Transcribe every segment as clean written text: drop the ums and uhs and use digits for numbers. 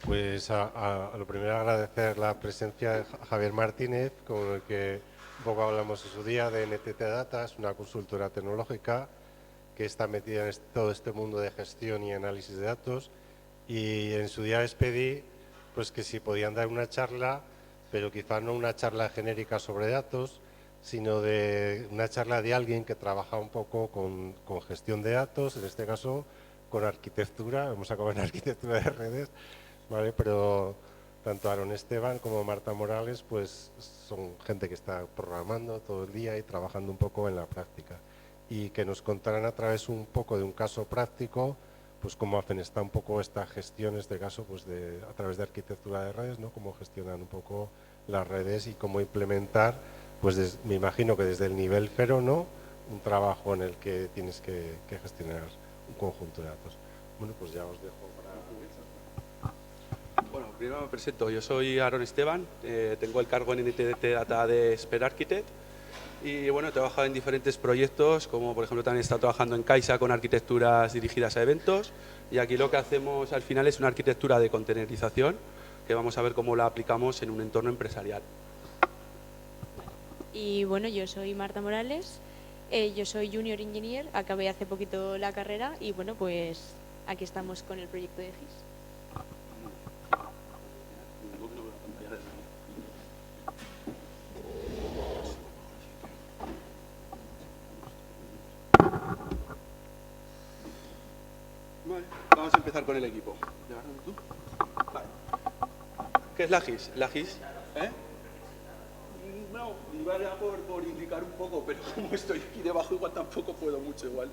Pues a lo primero agradecer la presencia de Javier Martínez, con el que un poco hablamos en su día de NTT Data, es una consultora tecnológica que está metida en todo este mundo de gestión y análisis de datos, y en su día les pedí pues que si podían dar una charla, pero quizás no una charla genérica sobre datos, sino de una charla de alguien que trabaja un poco con gestión de datos, en este caso con arquitectura, vamos a acabar en arquitectura de redes, ¿vale? Pero tanto Aaron Esteban como Marta Morales pues son gente que está programando todo el día y trabajando un poco en la práctica, y que nos contarán a través un poco de un caso práctico pues cómo hacen un poco esta gestión, en este caso pues a través de arquitectura de redes, ¿no? Cómo gestionan un poco las redes y cómo implementar, pues me imagino que desde el nivel cero, ¿no? Un trabajo en el que tienes que gestionar un conjunto de datos. Bueno, pues ya os dejo para... Bueno, primero me presento. Yo soy Aaron Esteban, tengo el cargo en NTT Data de Expert Architect y bueno, he trabajado en diferentes proyectos, como por ejemplo también he estado trabajando en Caixa con arquitecturas dirigidas a eventos, y aquí lo que hacemos al final es una arquitectura de containerización que vamos a ver cómo la aplicamos en un entorno empresarial. Y bueno, yo soy Marta Morales, yo soy Junior Engineer, acabé hace poquito la carrera y bueno, pues aquí estamos con el proyecto de GIS. Vale, vamos a empezar con el equipo. Vale. ¿Qué es la GIS? La GIS, ¿eh? No, iba por indicar un poco, pero como estoy aquí debajo igual tampoco puedo mucho igual.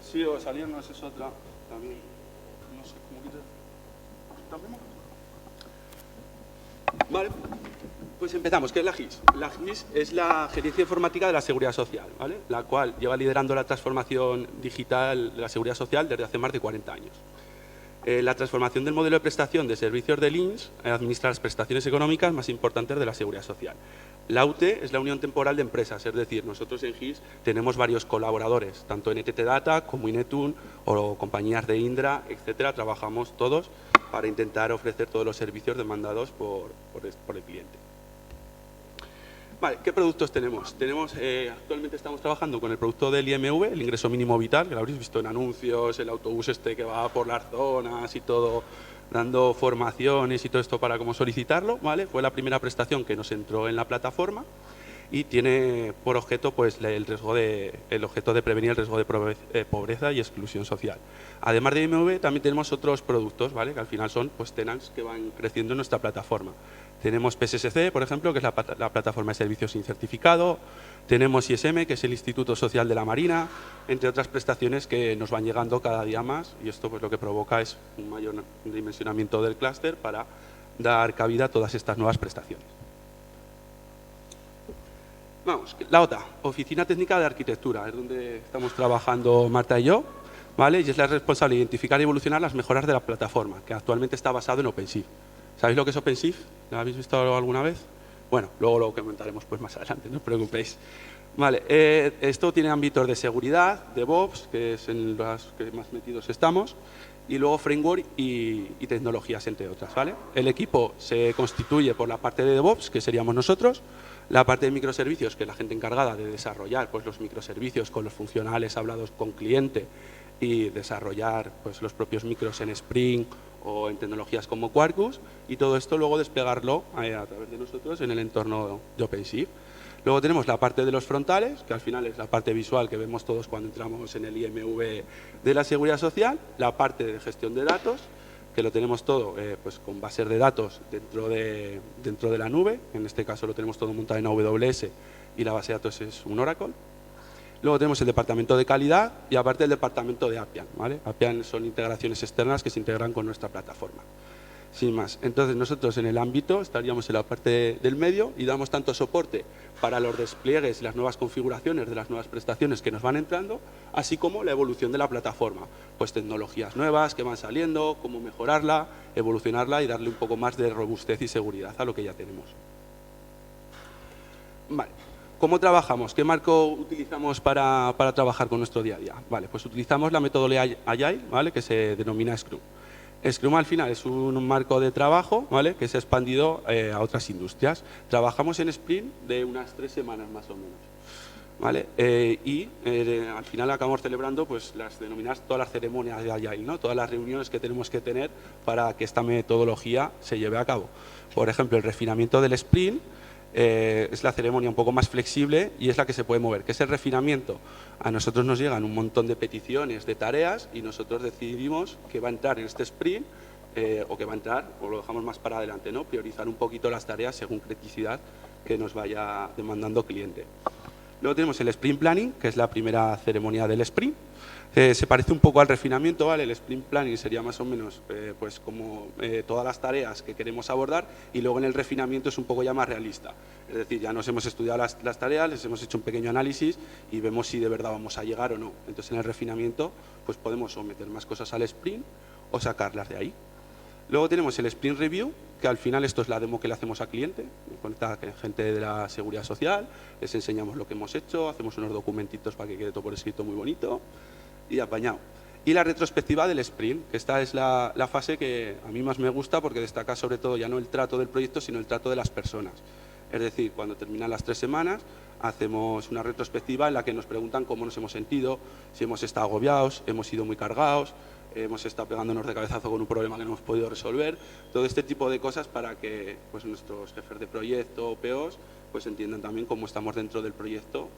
Sí, o salirnos es otra también. No sé cómo quitar. ¿También? Vale, pues empezamos. ¿Qué es la GIS? La GIS es la Gerencia Informática de la Seguridad Social, ¿vale? La cual lleva liderando la transformación digital de la Seguridad Social desde hace más de 40 años. La transformación del modelo de prestación de servicios del INS administra las prestaciones económicas más importantes de la Seguridad Social. La UTE es la Unión Temporal de Empresas, es decir, nosotros en GIS tenemos varios colaboradores, tanto en NTT Data como Inetun o compañías de Indra, etcétera. Trabajamos todos para intentar ofrecer todos los servicios demandados por el cliente. Vale, ¿qué productos tenemos? Actualmente estamos trabajando con el producto del IMV, el ingreso mínimo vital, que lo habréis visto en anuncios, el autobús este que va por las zonas y todo, dando formaciones y todo esto para cómo solicitarlo, ¿vale? Fue la primera prestación que nos entró en la plataforma y tiene por objeto pues el objeto de prevenir el riesgo de pobreza y exclusión social. Además de IMV también tenemos otros productos, ¿vale? Que al final son pues tenants que van creciendo en nuestra plataforma. Tenemos PSSC, por ejemplo, que es la plataforma de servicios sin certificado. Tenemos ISM, que es el Instituto Social de la Marina, entre otras prestaciones que nos van llegando cada día más, y esto pues lo que provoca es un mayor dimensionamiento del clúster para dar cabida a todas estas nuevas prestaciones. Vamos, la OTA, Oficina Técnica de Arquitectura, es donde estamos trabajando Marta y yo, ¿vale? Y es la responsable de identificar y evolucionar las mejoras de la plataforma, que actualmente está basado en OpenShift. ¿Sabéis lo que es OpenShift? ¿Lo habéis visto alguna vez? Bueno, luego lo comentaremos pues más adelante, no os preocupéis. Vale, esto tiene ámbitos de seguridad, DevOps, que es en los que más metidos estamos, y luego framework y tecnologías, entre otras, ¿vale? El equipo se constituye por la parte de DevOps, que seríamos nosotros, la parte de microservicios, que es la gente encargada de desarrollar pues, los microservicios con los funcionales hablados con cliente y desarrollar pues, los propios micros en Spring o en tecnologías como Quarkus, y todo esto luego desplegarlo a través de nosotros en el entorno de OpenShift. Luego tenemos la parte de los frontales, que al final es la parte visual que vemos todos cuando entramos en el IMV de la Seguridad Social, la parte de gestión de datos, que lo tenemos todo pues con bases de datos dentro de la nube, en este caso lo tenemos todo montado en AWS y la base de datos es un Oracle. Luego tenemos el departamento de calidad y aparte el departamento de Appian, ¿vale? Appian son integraciones externas que se integran con nuestra plataforma. Sin más. Entonces nosotros en el ámbito estaríamos en la parte del medio y damos tanto soporte para los despliegues y las nuevas configuraciones de las nuevas prestaciones que nos van entrando, así como la evolución de la plataforma. Pues tecnologías nuevas que van saliendo, cómo mejorarla, evolucionarla y darle un poco más de robustez y seguridad a lo que ya tenemos. Vale. ¿Cómo trabajamos? ¿Qué marco utilizamos para trabajar con nuestro día a día? Vale, pues utilizamos la metodología Agile, ¿vale? Que se denomina Scrum. Scrum al final es un marco de trabajo, ¿vale? Que se ha expandido a otras industrias. Trabajamos en sprint de unas 3 semanas más o menos. ¿Vale? Al final acabamos celebrando pues, las denominadas todas las ceremonias de Agile, ¿no? Todas las reuniones que tenemos que tener para que esta metodología se lleve a cabo. Por ejemplo, el refinamiento del sprint es la ceremonia un poco más flexible y es la que se puede mover. ¿Qué es el refinamiento? A nosotros nos llegan un montón de peticiones de tareas y nosotros decidimos que va a entrar en este sprint o que va a entrar o lo dejamos más para adelante, ¿no? Priorizar un poquito las tareas según criticidad que nos vaya demandando cliente. Luego tenemos el Sprint Planning, que es la primera ceremonia del sprint. Se parece un poco al refinamiento, ¿vale? El Sprint Planning sería más o menos pues como todas las tareas que queremos abordar y luego en el refinamiento es un poco ya más realista. Es decir, ya nos hemos estudiado las tareas, les hemos hecho un pequeño análisis y vemos si de verdad vamos a llegar o no. Entonces en el refinamiento pues podemos someter más cosas al sprint o sacarlas de ahí. Luego tenemos el Sprint Review, que al final esto es la demo que le hacemos al cliente, conecta gente de la seguridad social, les enseñamos lo que hemos hecho, hacemos unos documentitos para que quede todo por escrito muy bonito y apañado. Y la retrospectiva del sprint, que esta es la fase que a mí más me gusta porque destaca sobre todo ya no el trato del proyecto, sino el trato de las personas. Es decir, cuando terminan las 3 semanas, hacemos una retrospectiva en la que nos preguntan cómo nos hemos sentido, si hemos estado agobiados, hemos sido muy cargados, hemos estado pegándonos de cabezazo con un problema que no hemos podido resolver, todo este tipo de cosas para que pues, nuestros jefes de proyecto o POs pues, entiendan también cómo estamos dentro del proyecto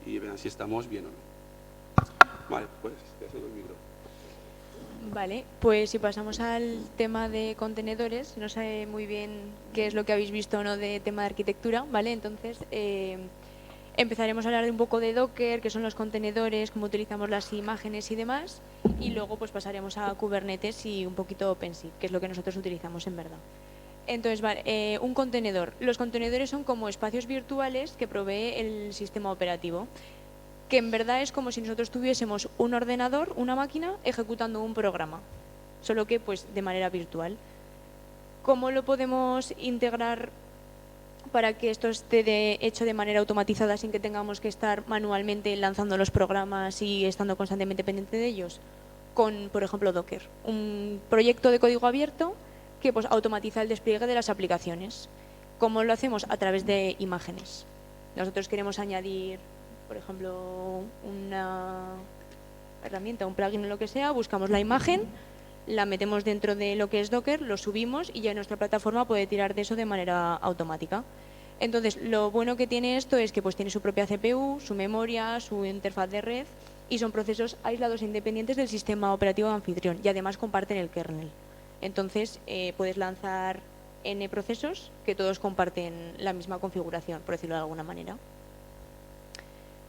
y vean si estamos bien o no. Vale, pues te cedo el micro. Vale, pues si pasamos al tema de contenedores, no sé muy bien qué es lo que habéis visto o no de tema de arquitectura, ¿vale? Entonces empezaremos a hablar de un poco de Docker, qué son los contenedores, cómo utilizamos las imágenes y demás, y luego pues pasaremos a Kubernetes y un poquito OpenShift, que es lo que nosotros utilizamos en verdad. Entonces, vale, un contenedor. Los contenedores son como espacios virtuales que provee el sistema operativo, que en verdad es como si nosotros tuviésemos un ordenador, una máquina, ejecutando un programa, solo que pues de manera virtual. ¿Cómo lo podemos integrar para que esto esté hecho de manera automatizada sin que tengamos que estar manualmente lanzando los programas y estando constantemente pendiente de ellos? Con, por ejemplo, Docker, un proyecto de código abierto que pues, automatiza el despliegue de las aplicaciones. ¿Cómo lo hacemos? A través de imágenes. Nosotros queremos añadir, por ejemplo, una herramienta, un plugin o lo que sea, buscamos la imagen, la metemos dentro de lo que es Docker, lo subimos y ya nuestra plataforma puede tirar de eso de manera automática. Entonces, lo bueno que tiene esto es que pues, tiene su propia CPU, su memoria, su interfaz de red y son procesos aislados e independientes del sistema operativo de anfitrión y además comparten el kernel. Entonces, puedes lanzar N procesos que todos comparten la misma configuración, por decirlo de alguna manera.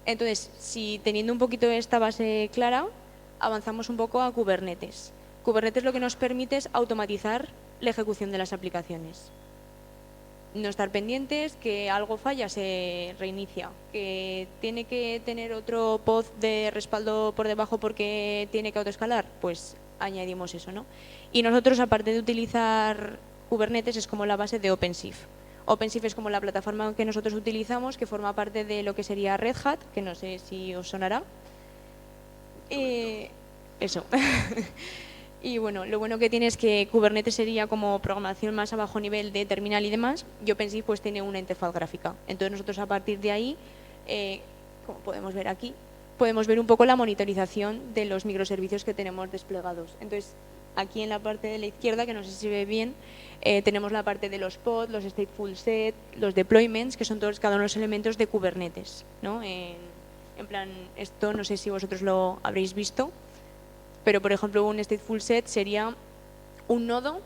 Entonces, si teniendo un poquito esta base clara, avanzamos un poco a Kubernetes. Kubernetes lo que nos permite es automatizar la ejecución de las aplicaciones. No estar pendientes, que algo falla, se reinicia, que tiene que tener otro pod de respaldo por debajo porque tiene que autoescalar, pues añadimos eso, ¿no? Y nosotros, aparte de utilizar Kubernetes, es como la base de OpenShift. OpenShift es como la plataforma que nosotros utilizamos, que forma parte de lo que sería Red Hat, que no sé si os sonará. Eso. Y bueno, lo bueno que tiene es que Kubernetes sería como programación más a bajo nivel de terminal y demás, y OpenShift pues tiene una interfaz gráfica. Entonces nosotros a partir de ahí, como podemos ver aquí, podemos ver un poco la monitorización de los microservicios que tenemos desplegados. Entonces, aquí en la parte de la izquierda, que no sé si se ve bien, tenemos la parte de los pods, los stateful set, los deployments, que son todos cada uno de los elementos de Kubernetes, ¿no? En plan, esto no sé si vosotros lo habréis visto, pero por ejemplo un stateful set sería un nodo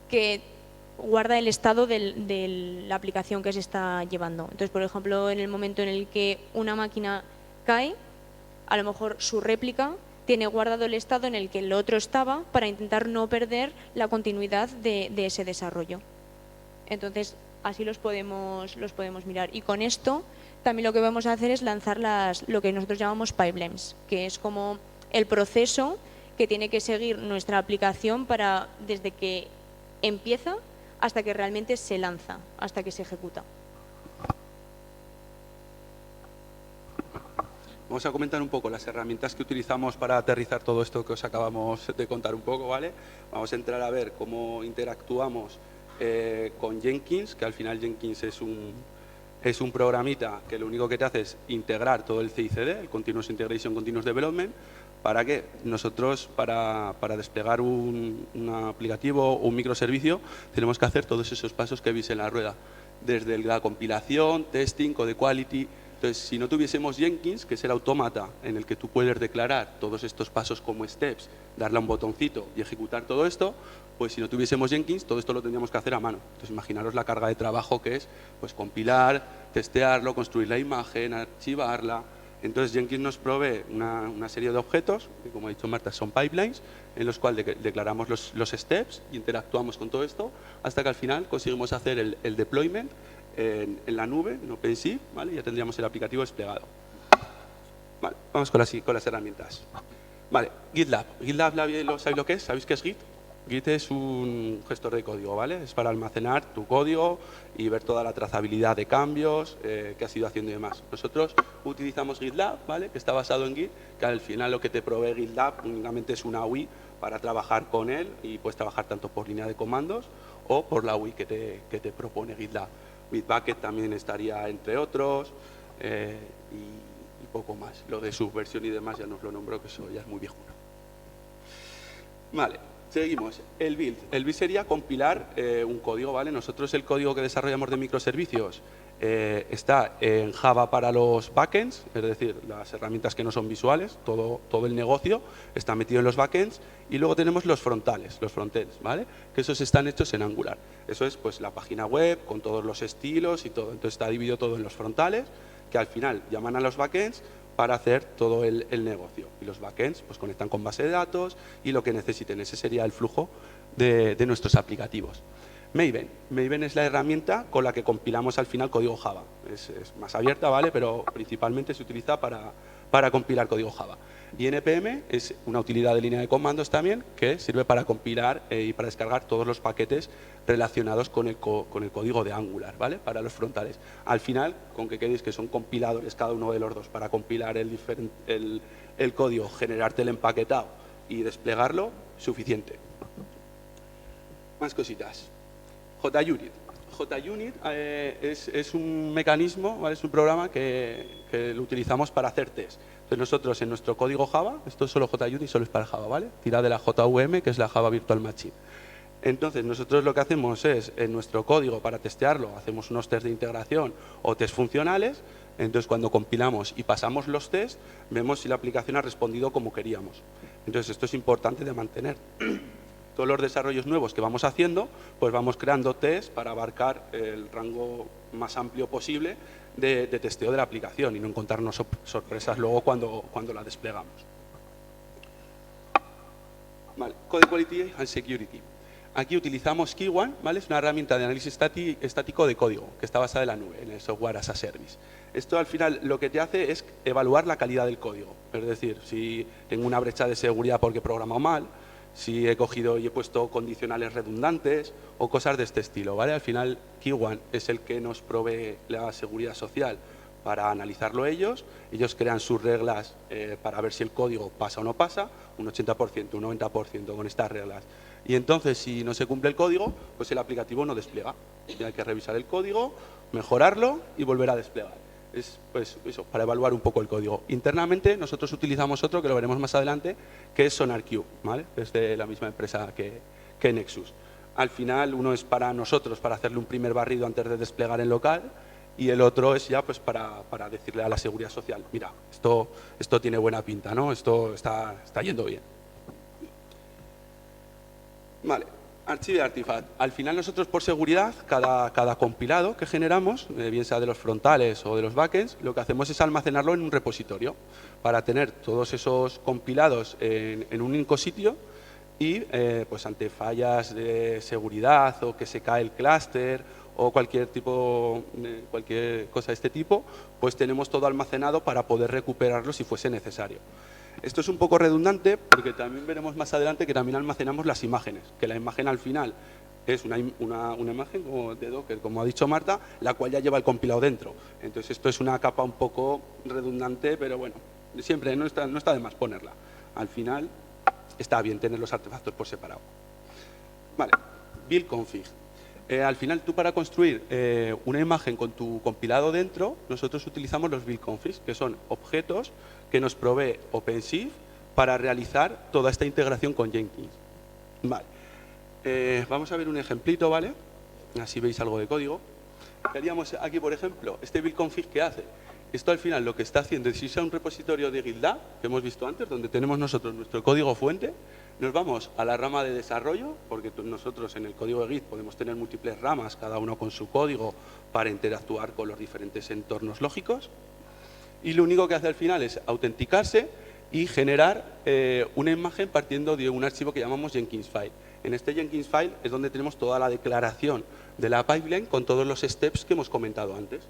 que guarda el estado de la aplicación que se está llevando. Entonces, por ejemplo, en el momento en el que una máquina cae, a lo mejor su réplica tiene guardado el estado en el que el otro estaba para intentar no perder la continuidad de ese desarrollo. Entonces, así los podemos mirar. Y con esto también lo que vamos a hacer es lanzar lo que nosotros llamamos pipelines, que es como el proceso que tiene que seguir nuestra aplicación para desde que empieza hasta que realmente se lanza, hasta que se ejecuta. vamos a comentar un poco las herramientas que utilizamos para aterrizar todo esto que os acabamos de contar un poco, ¿vale? Vamos a entrar a ver cómo interactuamos con Jenkins, que al final Jenkins es un programita que lo único que te hace es integrar todo el CI/CD, el Continuous Integration, Continuous Development, para que nosotros, para desplegar un aplicativo o un microservicio, tenemos que hacer todos esos pasos que veis en la rueda, desde la compilación, testing, code quality. Entonces, si no tuviésemos Jenkins, que es el autómata en el que tú puedes declarar todos estos pasos como steps, darle a un botoncito y ejecutar todo esto, pues si no tuviésemos Jenkins, todo esto lo tendríamos que hacer a mano. Entonces, imaginaros la carga de trabajo que es pues compilar, testearlo, construir la imagen, archivarla. Entonces, Jenkins nos provee una serie de objetos, que como ha dicho Marta, son pipelines, en los cuales declaramos los steps y interactuamos con todo esto, hasta que al final conseguimos hacer el deployment en la nube, en OpenShift, ¿vale? Ya tendríamos el aplicativo desplegado. Vale, vamos con las herramientas. Vale, GitLab. GitLab, ¿sabéis lo que es? ¿Sabéis qué es Git? Git es un gestor de código, ¿vale? Es para almacenar tu código y ver toda la trazabilidad de cambios que has ido haciendo y demás. Nosotros utilizamos GitLab, ¿vale? Que está basado en Git, que al final lo que te provee GitLab únicamente es una UI para trabajar con él y puedes trabajar tanto por línea de comandos o por la UI que te propone GitLab. Bitbucket también estaría entre otros y poco más. Lo de subversión y demás ya nos lo nombró, que eso ya es muy viejo. Vale, seguimos. El build. El build sería compilar un código, ¿vale? Nosotros el código que desarrollamos de microservicios está en Java para los backends, es decir, las herramientas que no son visuales, todo el negocio está metido en los backends, y luego tenemos los frontales, los frontends, ¿vale? Que esos están hechos en Angular. Eso es pues la página web con todos los estilos y todo. Entonces está dividido todo en los frontales, que al final llaman a los backends para hacer todo el negocio. Y los backends pues conectan con base de datos y lo que necesiten. Ese sería el flujo de nuestros aplicativos. Maven. Maven es la herramienta con la que compilamos al final código Java. Es más abierta, ¿vale? Pero principalmente se utiliza para compilar código Java. Y NPM es una utilidad de línea de comandos también que sirve para compilar y para descargar todos los paquetes relacionados con el código de Angular, ¿vale? Para los frontales. Al final, con que queréis que son compiladores cada uno de los dos para compilar el código, generarte el empaquetado y desplegarlo, suficiente. Más cositas. JUnit. JUnit es un mecanismo, ¿vale? Es un programa que lo utilizamos para hacer test. Entonces nosotros en nuestro código Java, esto es solo JUnit, solo es para Java, ¿vale? Tira de la JVM, que es la Java Virtual Machine. Entonces nosotros lo que hacemos es, en nuestro código para testearlo, hacemos unos test de integración o test funcionales. Entonces cuando compilamos y pasamos los test, vemos si la aplicación ha respondido como queríamos. Entonces esto es importante de mantener. Todos los desarrollos nuevos que vamos haciendo, pues vamos creando test para abarcar el rango más amplio posible de testeo de la aplicación y no encontrarnos sorpresas luego cuando la desplegamos. Vale. Code Quality and Security. Aquí utilizamos Key1, ¿vale? Es una herramienta de análisis estático de código que está basada en la nube, en el software as a service. Esto al final lo que te hace es evaluar la calidad del código. Es decir, si tengo una brecha de seguridad porque he programado mal, si he cogido y he puesto condicionales redundantes o cosas de este estilo, ¿vale? Al final, Key1 es el que nos provee la seguridad social para analizarlo ellos. Ellos crean sus reglas para ver si el código pasa o no pasa, un 80%, un 90% con estas reglas. Y entonces, si no se cumple el código, pues el aplicativo no despliega. Y hay que revisar el código, mejorarlo y volver a desplegar. Es pues eso, para evaluar un poco el código. Internamente nosotros utilizamos otro, que lo veremos más adelante, que es SonarQube, ¿vale? Es de la misma empresa que Nexus. Al final uno es para nosotros, para hacerle un primer barrido antes de desplegar en local, y el otro es ya pues para decirle a la seguridad social, mira, esto tiene buena pinta, ¿no? Esto está yendo bien. Vale. Archive Artifact. Al final nosotros por seguridad, cada compilado que generamos, bien sea de los frontales o de los backends, lo que hacemos es almacenarlo en un repositorio para tener todos esos compilados en un único sitio y pues ante fallas de seguridad o que se cae el clúster o cualquier cosa de este tipo, pues tenemos todo almacenado para poder recuperarlo si fuese necesario. Esto es un poco redundante porque también veremos más adelante que también almacenamos las imágenes, que la imagen al final es una imagen como de Docker, como ha dicho Marta, la cual ya lleva el compilado dentro. Entonces esto es una capa un poco redundante, pero bueno, siempre no está de más ponerla. Al final está bien tener los artefactos por separado. Vale, build config. Al final tú para construir una imagen con tu compilado dentro, nosotros utilizamos los build configs, que son objetos que nos provee OpenShift para realizar toda esta integración con Jenkins. Vale. Vamos a ver un ejemplito, ¿vale? Así veis algo de código. Haríamos aquí, por ejemplo, este build config que hace. Esto al final lo que está haciendo es irse a un repositorio de GitLab, que hemos visto antes, donde tenemos nosotros nuestro código fuente. Nos vamos a la rama de desarrollo, porque nosotros en el código de Git podemos tener múltiples ramas, cada uno con su código, para interactuar con los diferentes entornos lógicos. Y lo único que hace al final es autenticarse y generar una imagen partiendo de un archivo que llamamos Jenkins File. En este Jenkins File es donde tenemos toda la declaración de la pipeline con todos los steps que hemos comentado antes.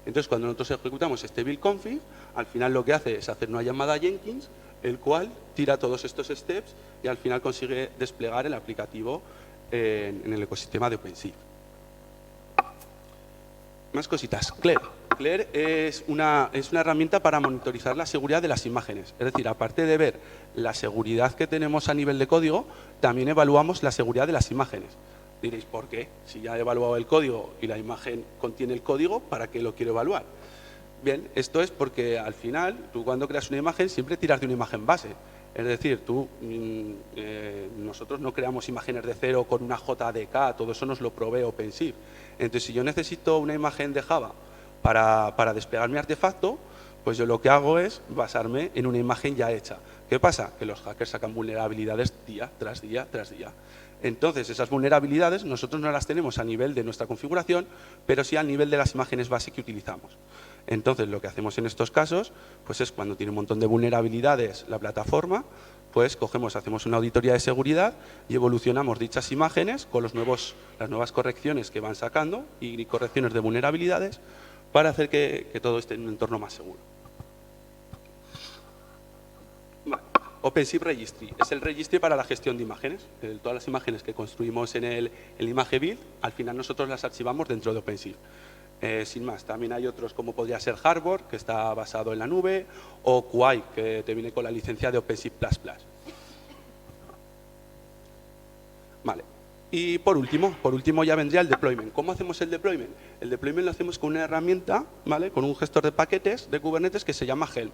Entonces, cuando nosotros ejecutamos este build config, al final lo que hace es hacer una llamada a Jenkins, el cual tira todos estos steps y al final consigue desplegar el aplicativo en el ecosistema de OpenShift. Más cositas. Claire. Claire es una herramienta para monitorizar la seguridad de las imágenes. Es decir, aparte de ver la seguridad que tenemos a nivel de código, también evaluamos la seguridad de las imágenes. Diréis, ¿por qué? Si ya he evaluado el código y la imagen contiene el código, ¿para qué lo quiero evaluar? Bien, esto es porque al final, tú cuando creas una imagen siempre tiras de una imagen base. Es decir, nosotros no creamos imágenes de cero con una JDK, todo eso nos lo provee OpenShift. Entonces, si yo necesito una imagen de Java para desplegar mi artefacto, pues yo lo que hago es basarme en una imagen ya hecha. ¿Qué pasa? Que los hackers sacan vulnerabilidades día tras día tras día. Entonces, esas vulnerabilidades nosotros no las tenemos a nivel de nuestra configuración, pero sí a nivel de las imágenes base que utilizamos. Entonces, lo que hacemos en estos casos pues es cuando tiene un montón de vulnerabilidades la plataforma, pues hacemos una auditoría de seguridad y evolucionamos dichas imágenes con las nuevas correcciones que van sacando y correcciones de vulnerabilidades para hacer que todo esté en un entorno más seguro. Vale. OpenShift Registry es el registry para la gestión de imágenes. Todas las imágenes que construimos en el Image Build, al final nosotros las archivamos dentro de OpenShift. Sin más, también hay otros como podría ser Harbor, que está basado en la nube, o Quay, que te viene con la licencia de OpenShift++. Vale. Y por último ya vendría el deployment. ¿Cómo hacemos el deployment? El deployment lo hacemos con una herramienta, ¿vale? Con un gestor de paquetes de Kubernetes que se llama Helm.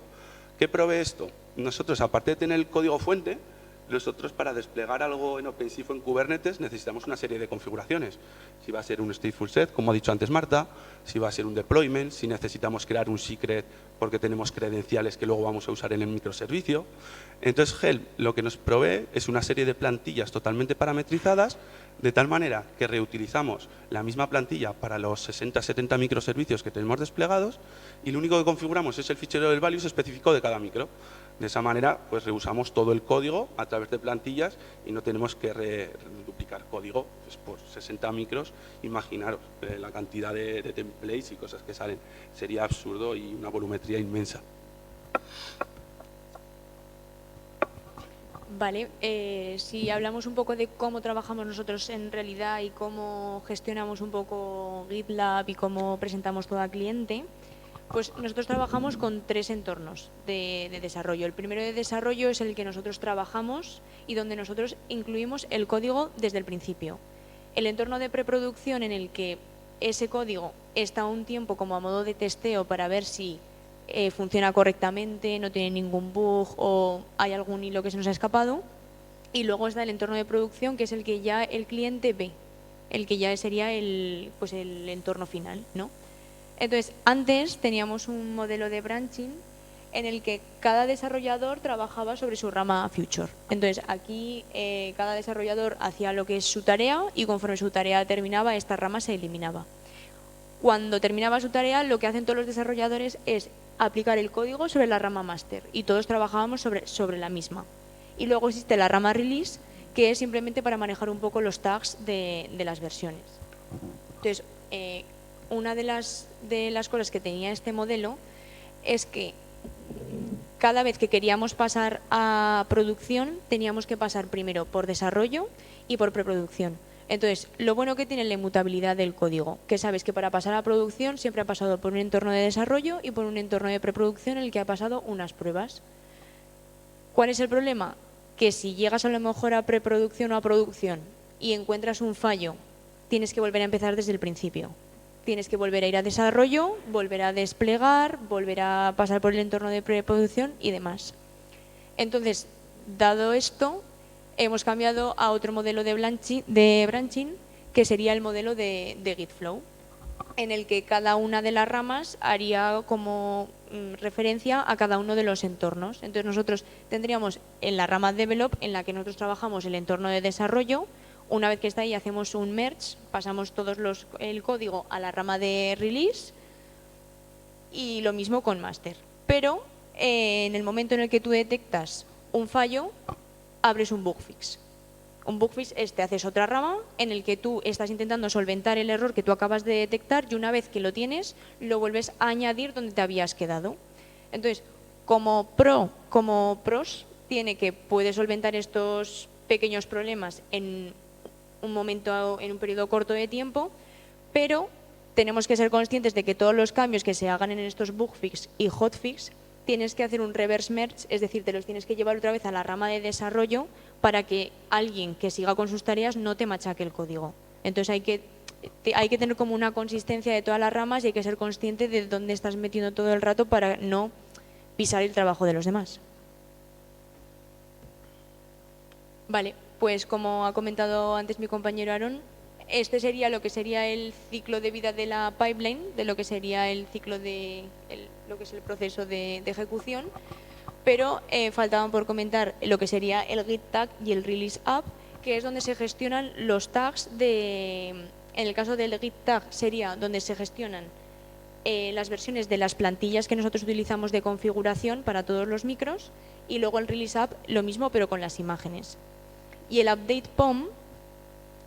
¿Qué provee esto? Nosotros, aparte de tener el código fuente, nosotros para desplegar algo en OpenShift o en Kubernetes necesitamos una serie de configuraciones. Si va a ser un stateful set, como ha dicho antes Marta, si va a ser un deployment, si necesitamos crear un secret porque tenemos credenciales que luego vamos a usar en el microservicio. Entonces Helm lo que nos provee es una serie de plantillas totalmente parametrizadas, de tal manera que reutilizamos la misma plantilla para los 60-70 microservicios que tenemos desplegados y lo único que configuramos es el fichero del values específico de cada micro. De esa manera, pues reusamos todo el código a través de plantillas y no tenemos que duplicar código pues, por 60 micros. Imaginaros la cantidad de templates y cosas que salen. Sería absurdo y una volumetría inmensa. Vale, si hablamos un poco de cómo trabajamos nosotros en realidad y cómo gestionamos un poco GitLab y cómo presentamos todo al cliente, pues nosotros trabajamos con 3 entornos de desarrollo. El primero de desarrollo es el que nosotros trabajamos y donde nosotros incluimos el código desde el principio. El entorno de preproducción en el que ese código está un tiempo como a modo de testeo para ver si funciona correctamente, no tiene ningún bug o hay algún hilo que se nos ha escapado. Y luego está el entorno de producción, que es el que ya el cliente ve, el que ya sería el entorno final, ¿no? Entonces, antes teníamos un modelo de branching en el que cada desarrollador trabajaba sobre su rama future. Entonces, aquí cada desarrollador hacía lo que es su tarea y conforme su tarea terminaba, esta rama se eliminaba. Cuando terminaba su tarea, lo que hacen todos los desarrolladores es aplicar el código sobre la rama master y todos trabajábamos sobre la misma. Y luego existe la rama release, que es simplemente para manejar un poco los tags de las versiones. Entonces, una de las cosas que tenía este modelo es que cada vez que queríamos pasar a producción teníamos que pasar primero por desarrollo y por preproducción. Entonces, lo bueno que tiene la inmutabilidad del código, que sabes que para pasar a producción siempre ha pasado por un entorno de desarrollo y por un entorno de preproducción en el que ha pasado unas pruebas. ¿Cuál es el problema? Que si llegas a lo mejor a preproducción o a producción y encuentras un fallo, tienes que volver a empezar desde el principio. Tienes que volver a ir a desarrollo, volver a desplegar, volver a pasar por el entorno de preproducción y demás. Entonces, dado esto, hemos cambiado a otro modelo de branching, que sería el modelo de Git Flow, en el que cada una de las ramas haría como referencia a cada uno de los entornos. Entonces nosotros tendríamos en la rama Develop, en la que nosotros trabajamos el entorno de desarrollo. Una vez que está ahí hacemos un merge, pasamos el código a la rama de Release y lo mismo con Master. Pero en el momento en el que tú detectas un fallo, abres un bug fix. Un bug fix es te haces otra rama en el que tú estás intentando solventar el error que tú acabas de detectar y una vez que lo tienes, lo vuelves a añadir donde te habías quedado. Entonces, como pros, tiene que puede solventar estos pequeños problemas en un momento, en un periodo corto de tiempo, pero tenemos que ser conscientes de que todos los cambios que se hagan en estos bug fix y hotfix tienes que hacer un reverse merge, es decir, te los tienes que llevar otra vez a la rama de desarrollo para que alguien que siga con sus tareas no te machaque el código. Entonces hay que tener como una consistencia de todas las ramas y hay que ser consciente de dónde estás metiendo todo el rato para no pisar el trabajo de los demás. Vale, pues como ha comentado antes mi compañero Aaron, este sería lo que sería el ciclo de vida de la pipeline, de lo que sería el ciclo de lo que es el proceso de ejecución, pero faltaban por comentar lo que sería el git tag y el release app, que es donde se gestionan los tags en el caso del git tag sería donde se gestionan las versiones de las plantillas que nosotros utilizamos de configuración para todos los micros, y luego el release app lo mismo pero con las imágenes. Y el update POM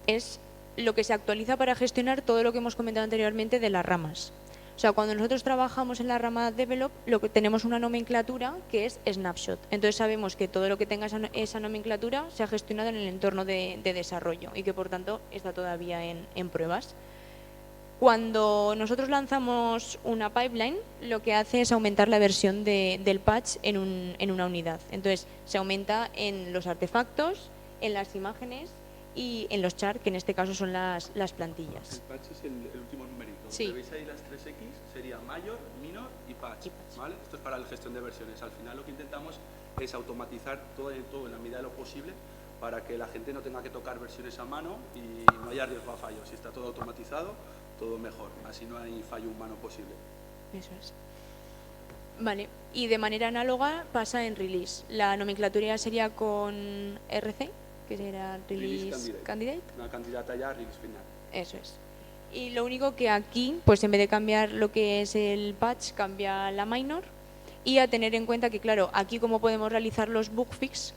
es lo que se actualiza para gestionar todo lo que hemos comentado anteriormente de las ramas. O sea, cuando nosotros trabajamos en la rama Develop, tenemos una nomenclatura que es Snapshot. Entonces sabemos que todo lo que tenga esa nomenclatura se ha gestionado en el entorno de desarrollo y que por tanto está todavía en pruebas. Cuando nosotros lanzamos una pipeline, lo que hace es aumentar la versión del patch en una unidad. Entonces se aumenta en los artefactos, en las imágenes y en los charts, que en este caso son las plantillas. El patch es el último numerito. Sí. Si veis ahí las 3X, sería mayor, minor y patch. ¿Vale? Esto es para la gestión de versiones. Al final lo que intentamos es automatizar todo en la medida de lo posible para que la gente no tenga que tocar versiones a mano y no haya riesgo a fallos. Si está todo automatizado, todo mejor. Así no hay fallo humano posible. Eso es. Vale, y de manera análoga pasa en release. La nomenclatura sería con RC, que será Release Candidate. Una candidata ya, release final. Eso es. Y lo único que aquí, pues en vez de cambiar lo que es el patch, cambia la minor. Y a tener en cuenta que, claro, aquí como podemos realizar los bug fix,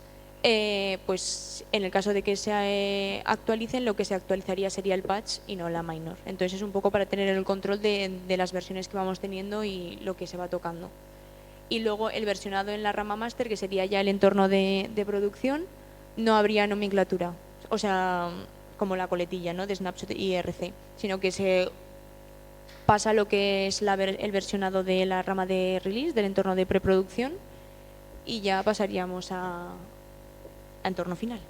pues en el caso de que se actualicen, lo que se actualizaría sería el patch y no la minor. Entonces es un poco para tener el control de las versiones que vamos teniendo y lo que se va tocando. Y luego el versionado en la rama master, que sería ya el entorno de producción, no habría nomenclatura, o sea, como la coletilla, ¿no?, de Snapshot y RC, sino que se pasa lo que es el versionado de la rama de release, del entorno de preproducción, y ya pasaríamos a entorno final.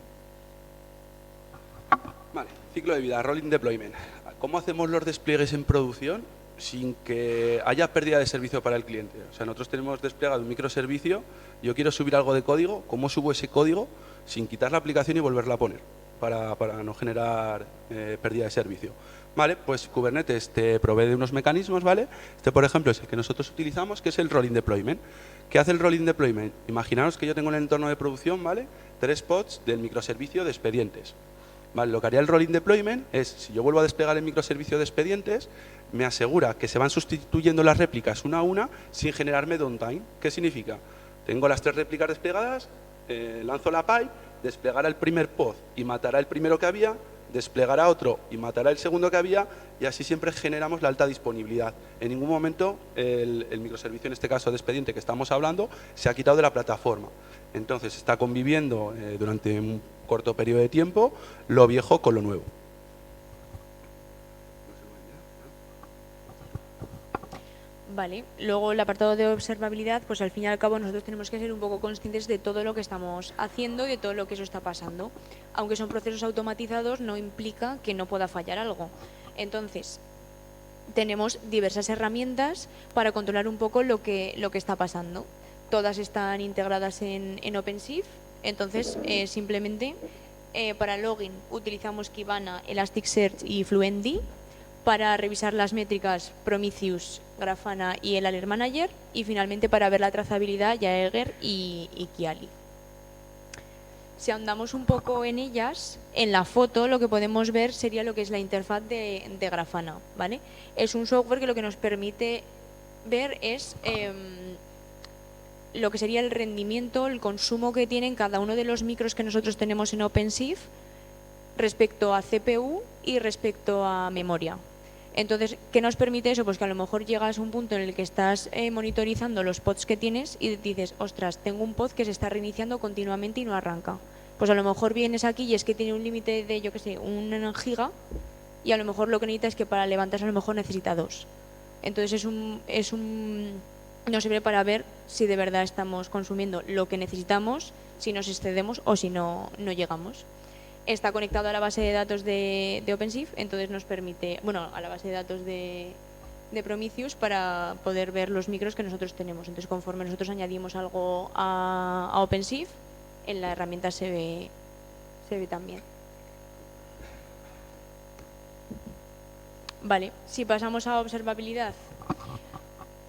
Vale, ciclo de vida, rolling deployment. ¿Cómo hacemos los despliegues en producción sin que haya pérdida de servicio para el cliente? O sea, nosotros tenemos desplegado un microservicio, yo quiero subir algo de código, ¿cómo subo ese código sin quitar la aplicación y volverla a poner para no generar pérdida de servicio? Vale, pues Kubernetes te provee de unos mecanismos, ¿vale? Este, por ejemplo, es el que nosotros utilizamos, que es el rolling deployment. ¿Qué hace el rolling deployment? Imaginaos que yo tengo en el entorno de producción, ¿vale?, 3 pods del microservicio de expedientes. Vale, lo que haría el rolling deployment es, si yo vuelvo a desplegar el microservicio de expedientes, me asegura que se van sustituyendo las réplicas una a una sin generarme downtime. ¿Qué significa? Tengo las 3 réplicas desplegadas, lanzo la pipe, desplegará el primer pod y matará el primero que había, desplegará otro y matará el segundo que había, y así siempre generamos la alta disponibilidad. En ningún momento el microservicio, en este caso de expediente que estamos hablando, se ha quitado de la plataforma. Entonces está conviviendo durante un corto periodo de tiempo lo viejo con lo nuevo. Vale, luego el apartado de observabilidad, pues al fin y al cabo nosotros tenemos que ser un poco conscientes de todo lo que estamos haciendo y de todo lo que eso está pasando. Aunque son procesos automatizados, no implica que no pueda fallar algo. Entonces, tenemos diversas herramientas para controlar un poco lo que está pasando. Todas están integradas en OpenShift, entonces simplemente para login utilizamos Kibana, Elasticsearch y Fluentd. Para revisar las métricas, Prometheus, Grafana y el Alert Manager. Y finalmente para ver la trazabilidad, Jaeger y Kiali. Si ahondamos un poco en ellas, en la foto lo que podemos ver sería lo que es la interfaz de Grafana, ¿vale? Es un software que lo que nos permite ver es lo que sería el rendimiento, el consumo que tienen cada uno de los micros que nosotros tenemos en OpenShift respecto a CPU y respecto a memoria. Entonces, ¿qué nos permite eso? Pues que a lo mejor llegas a un punto en el que estás monitorizando los pods que tienes y dices, ostras, tengo un pod que se está reiniciando continuamente y no arranca. Pues a lo mejor vienes aquí y es que tiene un límite de, yo qué sé, 1 giga y a lo mejor lo que necesita es que para levantarse a lo mejor necesita 2. Entonces nos sirve para ver si de verdad estamos consumiendo lo que necesitamos, si nos excedemos o si no llegamos. Está conectado a la base de datos de OpenShift, entonces nos permite, bueno, a la base de datos de Prometheus para poder ver los micros que nosotros tenemos. Entonces, conforme nosotros añadimos algo a OpenShift, en la herramienta se ve también. Vale, si pasamos a observabilidad,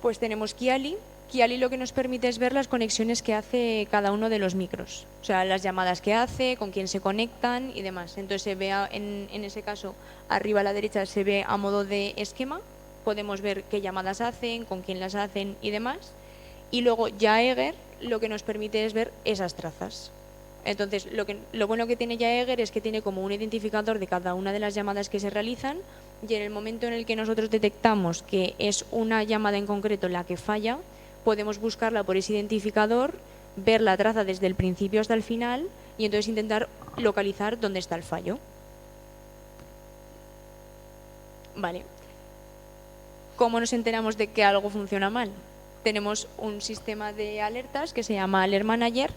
pues tenemos Kiali. Kiali lo que nos permite es ver las conexiones que hace cada uno de los micros, o sea, las llamadas que hace, con quién se conectan y demás. Entonces se ve en ese caso, arriba a la derecha se ve a modo de esquema, podemos ver qué llamadas hacen, con quién las hacen y demás. Y luego Jaeger lo que nos permite es ver esas trazas. Entonces, lo bueno que tiene Jaeger es que tiene como un identificador de cada una de las llamadas que se realizan y en el momento en el que nosotros detectamos que es una llamada en concreto la que falla, podemos buscarla por ese identificador, ver la traza desde el principio hasta el final y entonces intentar localizar dónde está el fallo. Vale. ¿Cómo nos enteramos de que algo funciona mal? Tenemos un sistema de alertas que se llama Alert Manager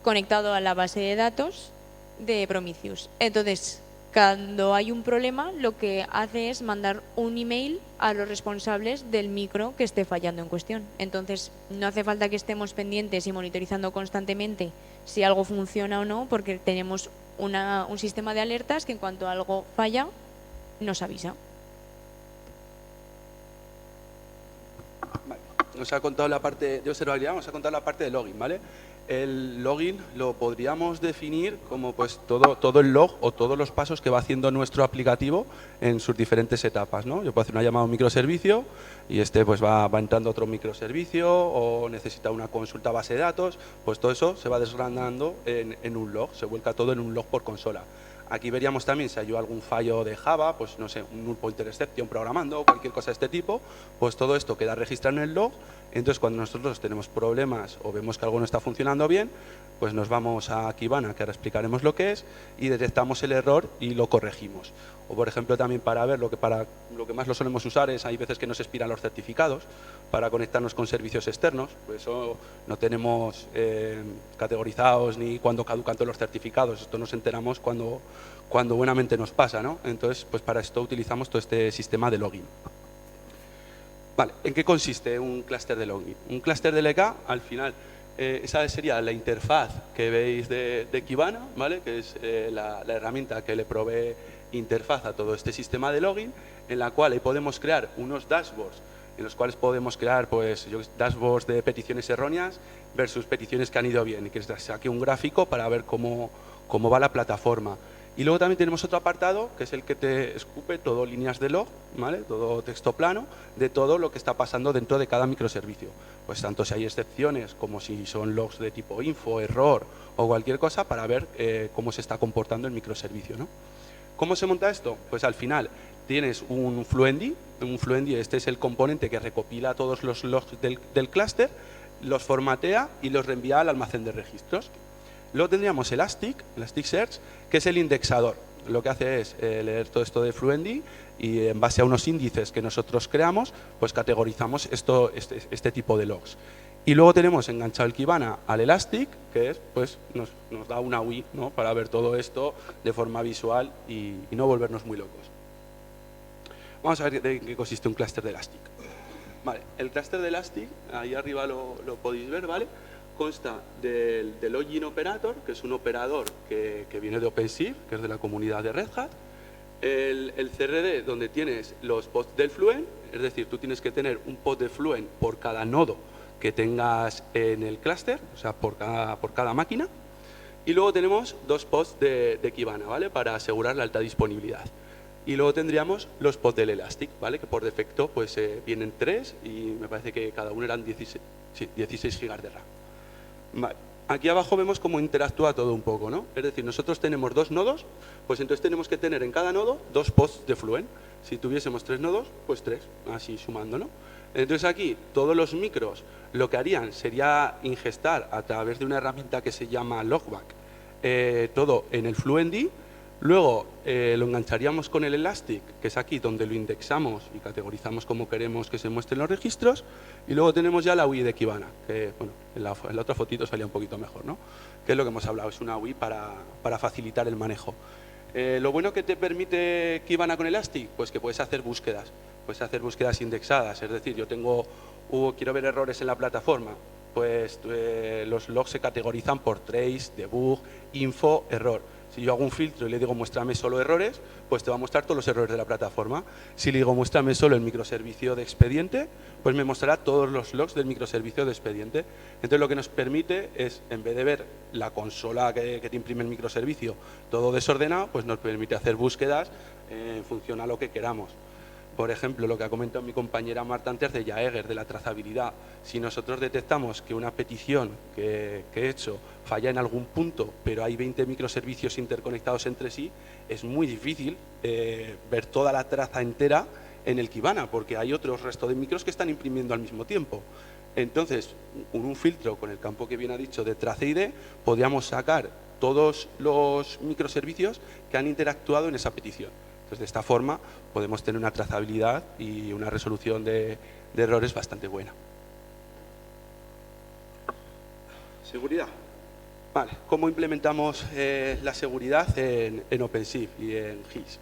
conectado a la base de datos de Prometheus. Entonces, cuando hay un problema, lo que hace es mandar un email a los responsables del micro que esté fallando en cuestión. Entonces, no hace falta que estemos pendientes y monitorizando constantemente si algo funciona o no, porque tenemos un sistema de alertas que en cuanto algo falla, nos avisa. Vale. Nos ha contado la parte de observabilidad, nos ha contado la parte de login, ¿vale? El login lo podríamos definir como pues todo el log o todos los pasos que va haciendo nuestro aplicativo en sus diferentes etapas, ¿no? Yo puedo hacer una llamada a un microservicio y pues va entrando otro microservicio o necesita una consulta a base de datos, pues todo eso se va desgranando en un log, se vuelca todo en un log por consola. Aquí veríamos también si hay algún fallo de Java, pues no sé, un null pointer exception programando o cualquier cosa de este tipo, pues todo esto queda registrado en el log. Entonces, cuando nosotros tenemos problemas o vemos que algo no está funcionando bien, pues nos vamos a Kibana, que ahora explicaremos lo que es, y detectamos el error y lo corregimos. O, por ejemplo, también para ver lo que más lo solemos usar es, hay veces que nos expiran los certificados para conectarnos con servicios externos, pues eso no tenemos categorizados ni cuando caducan todos los certificados, esto nos enteramos cuando buenamente nos pasa, ¿no? Entonces, pues para esto utilizamos todo este sistema de login. Vale, ¿en qué consiste un clúster de login? Un clúster de LK, al final, esa sería la interfaz que veis de Kibana, ¿vale? Que es la herramienta que le provee interfaz a todo este sistema de login, en la cual ahí podemos crear unos dashboards, en los cuales podemos crear pues, dashboards de peticiones erróneas versus peticiones que han ido bien, y que saque un gráfico para ver cómo va la plataforma. Y luego también tenemos otro apartado, que es el que te escupe todo líneas de log, ¿vale? Todo texto plano, de todo lo que está pasando dentro de cada microservicio. Pues tanto si hay excepciones como si son logs de tipo info, error o cualquier cosa, para ver cómo se está comportando el microservicio, ¿no? ¿Cómo se monta esto? Pues al final tienes un Fluentd. Un Fluentd, este es el componente que recopila todos los logs del clúster, los formatea y los reenvía al almacén de registros. Luego tendríamos Elasticsearch, que es el indexador. lo que hace es leer todo esto de Fluentd y en base a unos índices que nosotros creamos, pues categorizamos este tipo de logs. Y luego tenemos enganchado el Kibana al Elastic, que es, pues, nos da una UI, ¿no?, para ver todo esto de forma visual y no volvernos muy locos. Vamos a ver de qué consiste un clúster de Elastic. Vale, el clúster de Elastic, ahí arriba lo podéis ver, ¿vale? Consta del Login Operator, que es un operador que viene de OpenShift, que es de la comunidad de Red Hat. El CRD, donde tienes los pods del Fluent, es decir, tú tienes que tener un pod de Fluent por cada nodo que tengas en el clúster, o sea, por cada máquina. Y luego tenemos dos pods de Kibana, ¿vale?, para asegurar la alta disponibilidad. Y luego tendríamos los pods del Elastic, ¿vale?, que por defecto pues vienen 3 y me parece que cada uno eran 16 GB de RAM. Vale. Aquí abajo vemos cómo interactúa todo un poco, ¿no? Es decir, nosotros tenemos 2 nodos, pues entonces tenemos que tener en cada nodo 2 pods de Fluent. Si tuviésemos 3 nodos, pues 3, así sumando, ¿no? Entonces aquí todos los micros lo que harían sería ingestar a través de una herramienta que se llama Logback todo en el Fluentd. Luego lo engancharíamos con el Elastic, que es aquí donde lo indexamos y categorizamos como queremos que se muestren los registros. Y luego tenemos ya la UI de Kibana, que bueno, en la otra fotito salía un poquito mejor, ¿no?, que es lo que hemos hablado, es una UI para facilitar el manejo. Lo bueno que te permite Kibana con Elastic, pues que puedes hacer búsquedas indexadas. Es decir, yo quiero ver errores en la plataforma, pues los logs se categorizan por trace, debug, info, error. Si yo hago un filtro y le digo muéstrame solo errores, pues te va a mostrar todos los errores de la plataforma. Si le digo muéstrame solo el microservicio de expediente, pues me mostrará todos los logs del microservicio de expediente. Entonces lo que nos permite es, en vez de ver la consola que te imprime el microservicio todo desordenado, pues nos permite hacer búsquedas en función a lo que queramos. Por ejemplo, lo que ha comentado mi compañera Marta antes de Jaeger, de la trazabilidad. Si nosotros detectamos que una petición que he hecho falla en algún punto, pero hay 20 microservicios interconectados entre sí, es muy difícil ver toda la traza entera en el Kibana, porque hay otros resto de micros que están imprimiendo al mismo tiempo. Entonces, con un filtro, con el campo que bien ha dicho de TraceID, podríamos sacar todos los microservicios que han interactuado en esa petición. Entonces, de esta forma podemos tener una trazabilidad y una resolución de errores bastante buena. Seguridad. Vale, ¿cómo implementamos la seguridad en OpenShift y en GIS?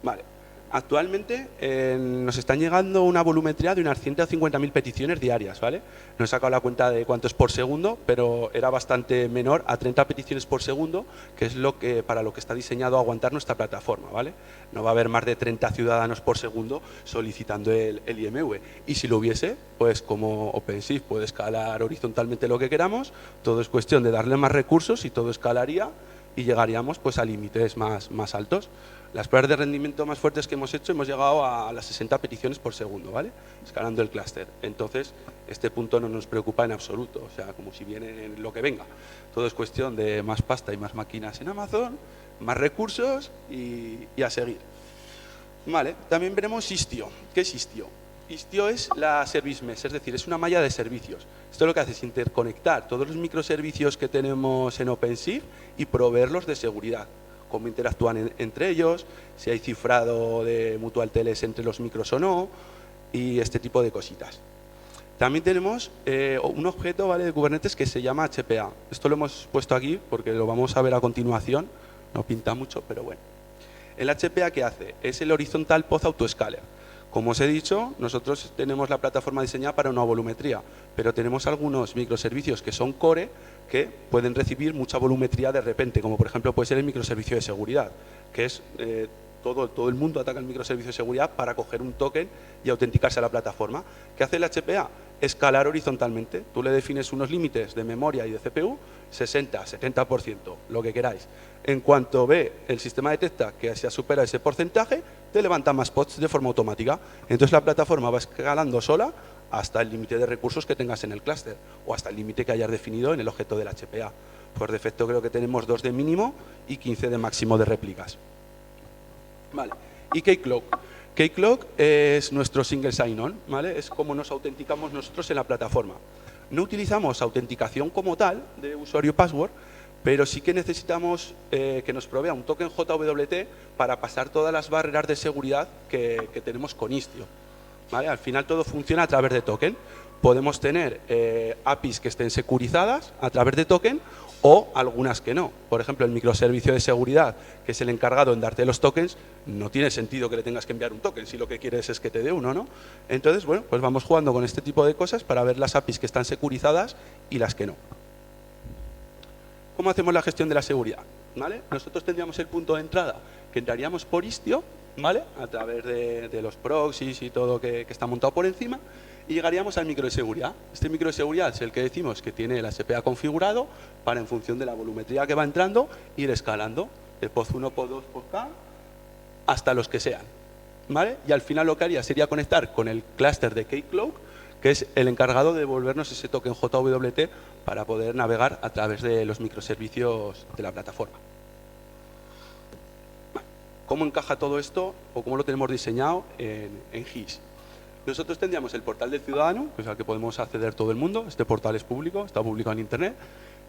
Vale, actualmente nos están llegando una volumetría de unas 150.000 peticiones diarias, ¿vale? No he sacado la cuenta de cuánto es por segundo, pero era bastante menor a 30 peticiones por segundo, que es para lo que está diseñado aguantar nuestra plataforma, ¿vale? No va a haber más de 30 ciudadanos por segundo solicitando el IMV. Y si lo hubiese, pues como OpenShift puede escalar horizontalmente lo que queramos, todo es cuestión de darle más recursos y todo escalaría y llegaríamos pues a límites más altos. Las pruebas de rendimiento más fuertes que hemos hecho, hemos llegado a las 60 peticiones por segundo, ¿vale?, escalando el clúster. Entonces, este punto no nos preocupa en absoluto, o sea, como si viene lo que venga. Todo es cuestión de más pasta y más máquinas en Amazon, más recursos y a seguir. Vale, también veremos Istio. ¿Qué es Istio? Istio es la Service Mesh, es decir, es una malla de servicios. Esto lo que hace es interconectar todos los microservicios que tenemos en OpenShift y proveerlos de seguridad. Cómo interactúan entre ellos, si hay cifrado de mutual TLS entre los micros o no, y este tipo de cositas. También tenemos un objeto, ¿vale?, de Kubernetes que se llama HPA. Esto lo hemos puesto aquí porque lo vamos a ver a continuación, no pinta mucho, pero bueno. El HPA, ¿qué hace? Es el Horizontal Pod Autoscaler. Como os he dicho, nosotros tenemos la plataforma diseñada para una volumetría, pero tenemos algunos microservicios que son core que pueden recibir mucha volumetría de repente, como por ejemplo puede ser el microservicio de seguridad, que es todo el mundo ataca el microservicio de seguridad para coger un token y autenticarse a la plataforma. ¿Qué hace el HPA? Escalar horizontalmente. Tú le defines unos límites de memoria y de CPU, 60, 70%, lo que queráis. En cuanto el sistema detecta que se supera ese porcentaje, te levanta más pods de forma automática. Entonces la plataforma va escalando sola hasta el límite de recursos que tengas en el clúster o hasta el límite que hayas definido en el objeto del HPA. Por defecto creo que tenemos 2 de mínimo y 15 de máximo de réplicas. Vale. Y Keycloak. Keycloak es nuestro single sign-on, ¿vale? Es como nos autenticamos nosotros en la plataforma. No utilizamos autenticación como tal de usuario password, pero sí que necesitamos que nos provea un token JWT para pasar todas las barreras de seguridad que tenemos con Istio. ¿Vale? Al final todo funciona a través de token. Podemos tener APIs que estén securizadas a través de token o algunas que no. Por ejemplo, el microservicio de seguridad, que es el encargado en darte los tokens, no tiene sentido que le tengas que enviar un token si lo que quieres es que te dé uno, ¿no? Entonces, bueno, pues vamos jugando con este tipo de cosas para ver las APIs que están securizadas y las que no. ¿Cómo hacemos la gestión de la seguridad? ¿Vale? Nosotros tendríamos el punto de entrada que entraríamos por Istio, ¿vale? A través de los proxies y todo que está montado por encima, y llegaríamos al micro de seguridad. Este micro de seguridad es el que decimos que tiene el SPA configurado para, en función de la volumetría que va entrando, ir escalando de POZ 1, POZ 2, POZ K hasta los que sean, ¿vale? Y al final lo que haría sería conectar con el clúster de Keycloak, que es el encargado de devolvernos ese token JWT para poder navegar a través de los microservicios de la plataforma. ¿Cómo encaja todo esto o cómo lo tenemos diseñado en GIS? Nosotros tendríamos el portal del ciudadano, que es al que podemos acceder todo el mundo. Este portal es público, está publicado en Internet.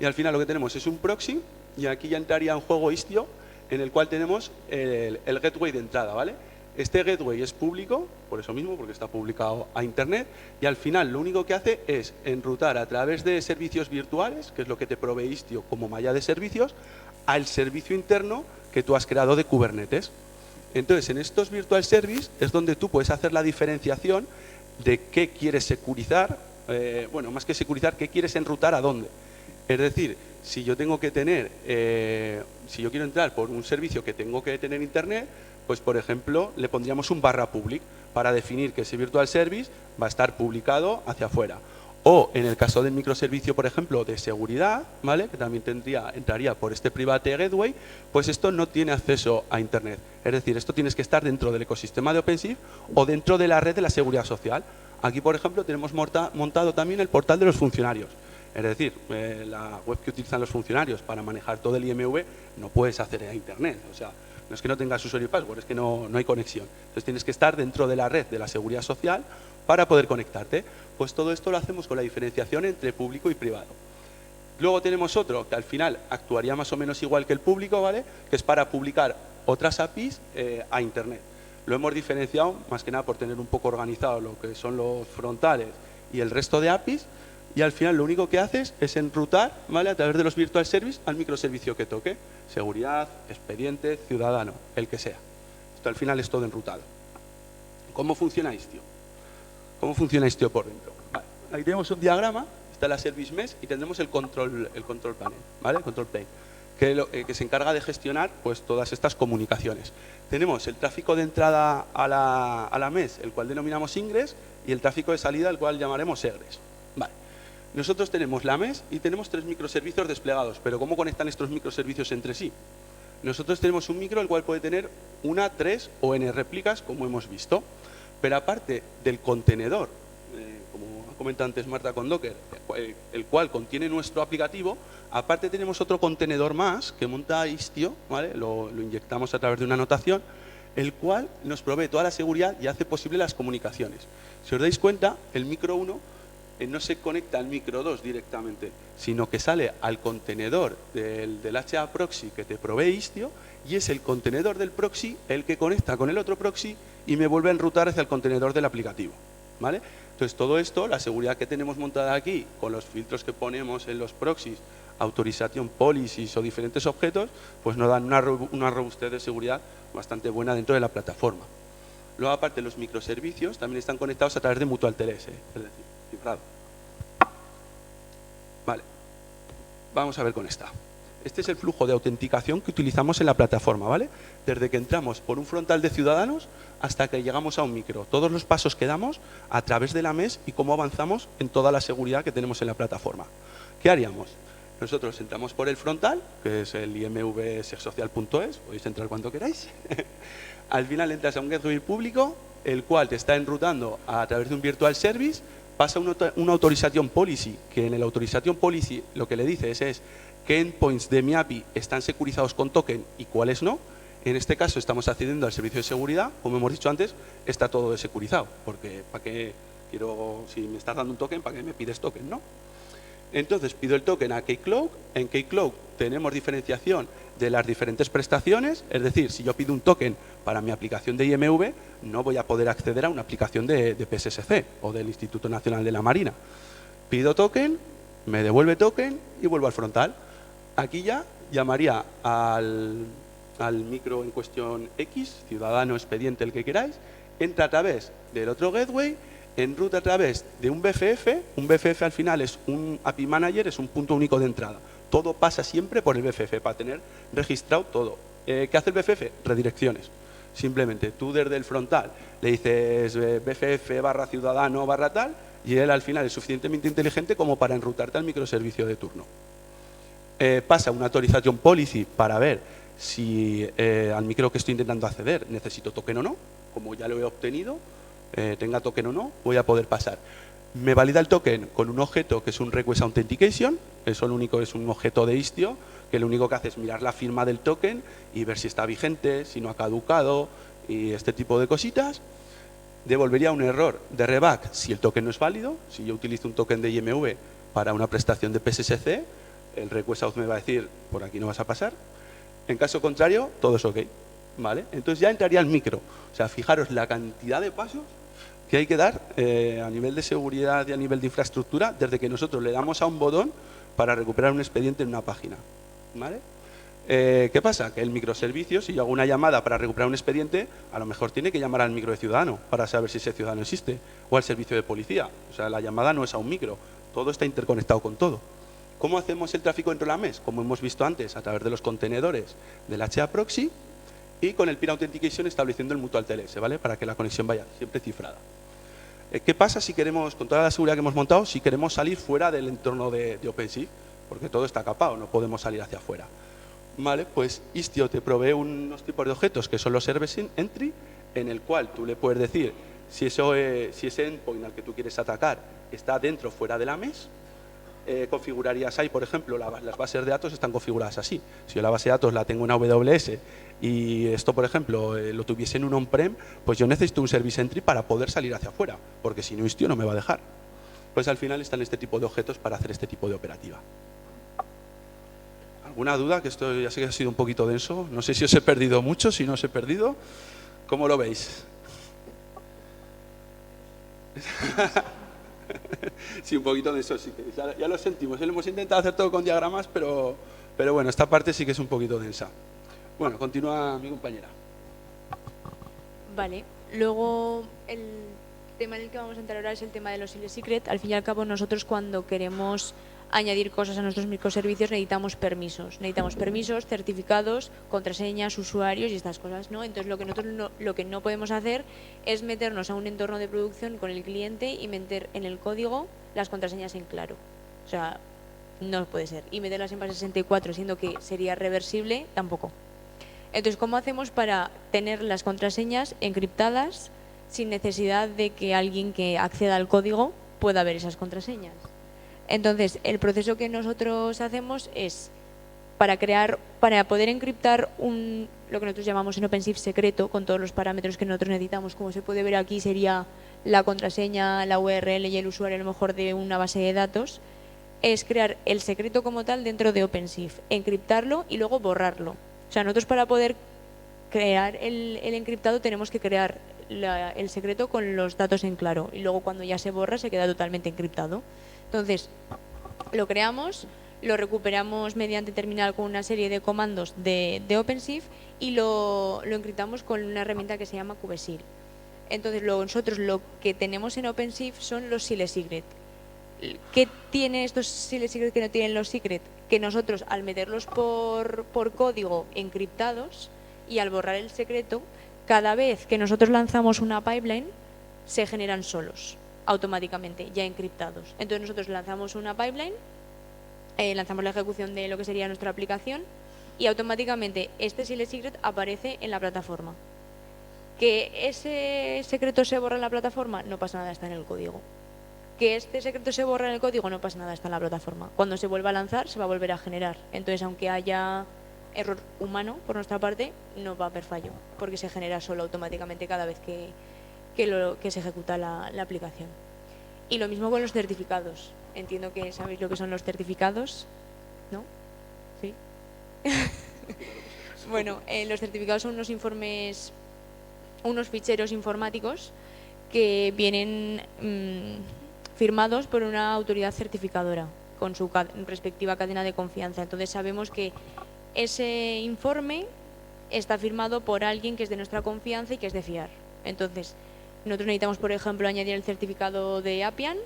Y al final lo que tenemos es un proxy, y aquí ya entraría en juego Istio, en el cual tenemos el gateway de entrada, ¿vale? Este gateway es público, por eso mismo, porque está publicado a Internet, y al final lo único que hace es enrutar a través de servicios virtuales, que es lo que te provee Istio como malla de servicios, al servicio interno que tú has creado de Kubernetes. Entonces, en estos virtual service es donde tú puedes hacer la diferenciación de qué quieres securizar, bueno, más que securizar, qué quieres enrutar a dónde. Es decir, si yo tengo que tener, si yo quiero entrar por un servicio que tengo que tener Internet, pues por ejemplo le pondríamos un /public para definir que ese virtual service va a estar publicado hacia afuera. O en el caso del microservicio, por ejemplo, de seguridad, ¿vale? Que también entraría por este private gateway, pues esto no tiene acceso a Internet. Es decir, esto tienes que estar dentro del ecosistema de OpenShift o dentro de la red de la seguridad social. Aquí, por ejemplo, tenemos montado también el portal de los funcionarios. Es decir, la web que utilizan los funcionarios para manejar todo el IMV no puedes hacer a Internet. O sea, no es que no tengas usuario y password, es que no hay conexión. Entonces tienes que estar dentro de la red de la seguridad social para poder conectarte. Pues todo esto lo hacemos con la diferenciación entre público y privado. Luego tenemos otro que al final actuaría más o menos igual que el público, ¿vale? Que es para publicar otras APIs a Internet. Lo hemos diferenciado más que nada por tener un poco organizado lo que son los frontales y el resto de APIs, y al final lo único que haces es enrutar, ¿vale? A través de los virtual service al microservicio que toque. Seguridad, expediente, ciudadano, el que sea. Esto al final es todo enrutado. ¿Cómo funciona Istio? ¿Cómo funciona Istio por dentro? Vale. Ahí tenemos un diagrama, está la Service Mesh y tendremos el control panel, ¿vale? El control plane, que se encarga de gestionar pues todas estas comunicaciones. Tenemos el tráfico de entrada a la Mesh, el cual denominamos ingress, y el tráfico de salida, el cual llamaremos egress. Vale. Nosotros tenemos la Mesh y tenemos 3 microservicios desplegados, pero ¿cómo conectan estos microservicios entre sí? Nosotros tenemos un micro el cual puede tener 1, 3 o n réplicas, como hemos visto. Pero aparte del contenedor, como ha comentado antes Marta con Docker, el cual contiene nuestro aplicativo, aparte tenemos otro contenedor más que monta Istio, ¿vale? Lo inyectamos a través de una anotación, el cual nos provee toda la seguridad y hace posible las comunicaciones. Si os dais cuenta, el micro 1 no se conecta al micro 2 directamente, sino que sale al contenedor del HA proxy que te provee Istio, y es el contenedor del proxy el que conecta con el otro proxy y me vuelve a enrutar hacia el contenedor del aplicativo, ¿vale? Entonces todo esto, la seguridad que tenemos montada aquí, con los filtros que ponemos en los proxies, autorización policies o diferentes objetos, pues nos dan una robustez de seguridad bastante buena dentro de la plataforma. Luego, aparte, los microservicios también están conectados a través de Mutual TLS, es decir, cifrado. Vale, vamos a ver con esta. Este es el flujo de autenticación que utilizamos en la plataforma, ¿vale? Desde que entramos por un frontal de ciudadanos hasta que llegamos a un micro. Todos los pasos que damos a través de la Mesh y cómo avanzamos en toda la seguridad que tenemos en la plataforma. ¿Qué haríamos? Nosotros entramos por el frontal, que es el imvsexsocial.es, podéis entrar cuando queráis. Al final entras a un gateway público, el cual te está enrutando a través de un virtual service, pasa una autorización policy, que en el autorización policy lo que le dices es qué endpoints de mi API están securizados con token y cuáles no. En este caso estamos accediendo al servicio de seguridad, como hemos dicho antes, está todo desecurizado, porque ¿para qué quiero, si me estás dando un token, para qué me pides token, no? Entonces pido el token a Keycloak, en Keycloak tenemos diferenciación de las diferentes prestaciones, es decir, si yo pido un token para mi aplicación de IMV, no voy a poder acceder a una aplicación de PSSC o del Instituto Nacional de la Marina. Pido token, me devuelve token y vuelvo al frontal. Aquí ya llamaría al micro en cuestión X, ciudadano, expediente, el que queráis, entra a través del otro gateway, enruta a través de un BFF. Un BFF al final es un API Manager, es un punto único de entrada. Todo pasa siempre por el BFF para tener registrado todo. ¿Qué hace el BFF? Redirecciones. Simplemente tú desde el frontal le dices BFF barra ciudadano barra tal y él al final es suficientemente inteligente como para enrutarte al microservicio de turno. Pasa una authorización policy para ver si al micro que estoy intentando acceder necesito token o no. Como ya lo he obtenido, tenga token o no, voy a poder pasar. Me valida el token con un objeto que es un Request Authentication. Eso lo único es un objeto de Istio, que lo único que hace es mirar la firma del token y ver si está vigente, si no ha caducado y este tipo de cositas. Devolvería un error de reback si el token no es válido. Si yo utilizo un token de IMV para una prestación de PSSC, el Request Auth me va a decir, por aquí no vas a pasar. En caso contrario, todo es ok. ¿Vale? Entonces ya entraría el micro. O sea, fijaros la cantidad de pasos que hay que dar a nivel de seguridad y a nivel de infraestructura desde que nosotros le damos a un botón para recuperar un expediente en una página. ¿Vale? ¿Qué pasa? Que el microservicio, si yo hago una llamada para recuperar un expediente, a lo mejor tiene que llamar al micro de ciudadano para saber si ese ciudadano existe, o al servicio de policía. O sea, la llamada no es a un micro, todo está interconectado con todo. ¿Cómo hacemos el tráfico dentro de la MES? Como hemos visto antes, a través de los contenedores del HA Proxy y con el Peer Authentication estableciendo el Mutual TLS, ¿vale? Para que la conexión vaya siempre cifrada. ¿Qué pasa si queremos, con toda la seguridad que hemos montado, si queremos salir fuera del entorno de OpenShift? Porque todo está capado, no podemos salir hacia afuera. Vale, pues Istio te provee unos tipos de objetos que son los Service Entry, en el cual tú le puedes decir si ese endpoint al que tú quieres atacar está dentro o fuera de la MES. Configurarías ahí, por ejemplo, las bases de datos están configuradas así. Si yo la base de datos la tengo en AWS y esto, por ejemplo, lo tuviese en un on-prem, pues yo necesito un Service Entry para poder salir hacia afuera, porque si no, Istio no me va a dejar. Pues al final están este tipo de objetos para hacer este tipo de operativa. ¿Alguna duda? Que esto ya sé que ha sido un poquito denso. No sé si os he perdido mucho, si no os he perdido. ¿Cómo lo veis? Sí, un poquito denso, sí. Ya lo sentimos. Hemos intentado hacer todo con diagramas, pero bueno, esta parte sí que es un poquito densa. Bueno, continúa mi compañera. Vale. Luego, el tema en el que vamos a entrar ahora es el tema de los Sile Secret. Al fin y al cabo, nosotros cuando queremos añadir cosas a nuestros microservicios necesitamos permisos. Necesitamos permisos, certificados, contraseñas, usuarios y estas cosas, ¿no? Entonces lo que no podemos hacer es meternos a un entorno de producción con el cliente y meter en el código las contraseñas en claro. O sea, no puede ser. Y meterlas en base 64 siendo que sería reversible, tampoco. Entonces, ¿cómo hacemos para tener las contraseñas encriptadas sin necesidad de que alguien que acceda al código pueda ver esas contraseñas? Entonces, el proceso que nosotros hacemos es para poder encriptar lo que nosotros llamamos en OpenShift secreto, con todos los parámetros que nosotros necesitamos. Como se puede ver aquí, sería la contraseña, la URL y el usuario a lo mejor de una base de datos. Es crear el secreto como tal dentro de OpenShift, encriptarlo y luego borrarlo. O sea, nosotros para poder crear el encriptado tenemos que crear el secreto con los datos en claro y luego cuando ya se borra se queda totalmente encriptado. Entonces, lo creamos, lo recuperamos mediante terminal con una serie de comandos de OpenShift y lo encriptamos con una herramienta que se llama Kubesil. Entonces, nosotros lo que tenemos en OpenShift son los Sile Secret. ¿Qué tienen estos Sile Secret que no tienen los Secret? Que nosotros, al meterlos por código encriptados y al borrar el secreto, cada vez que nosotros lanzamos una pipeline, se generan solos, automáticamente, ya encriptados. Entonces nosotros lanzamos una pipeline, lanzamos la ejecución de lo que sería nuestra aplicación y automáticamente este Sile Secret aparece en la plataforma. Que ese secreto se borra en la plataforma, no pasa nada, está en el código. Que este secreto se borra en el código, no pasa nada, está en la plataforma. Cuando se vuelva a lanzar, se va a volver a generar. Entonces, aunque haya error humano por nuestra parte, no va a haber fallo, porque se genera solo automáticamente cada vez que se ejecuta la aplicación. Y lo mismo con los certificados. Entiendo que sabéis lo que son los certificados, ¿no? ¿Sí? Bueno, los certificados son unos informes, unos ficheros informáticos que vienen firmados por una autoridad certificadora con su respectiva cadena de confianza. Entonces sabemos que ese informe está firmado por alguien que es de nuestra confianza y que es de fiar. Entonces, nosotros necesitamos, por ejemplo, añadir el certificado de Appian.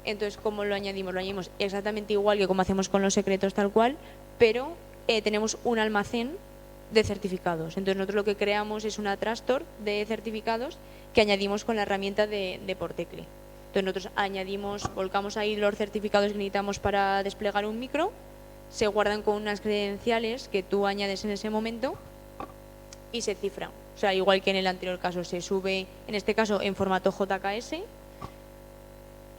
Entonces, ¿cómo lo añadimos? Lo añadimos exactamente igual que como hacemos con los secretos tal cual, pero tenemos un almacén de certificados. Entonces, nosotros lo que creamos es una Trustor de certificados que añadimos con la herramienta de Portecle. Entonces, nosotros añadimos, volcamos ahí los certificados que necesitamos para desplegar un micro, se guardan con unas credenciales que tú añades en ese momento y se cifra. O sea, igual que en el anterior caso, se sube, en este caso, en formato JKS,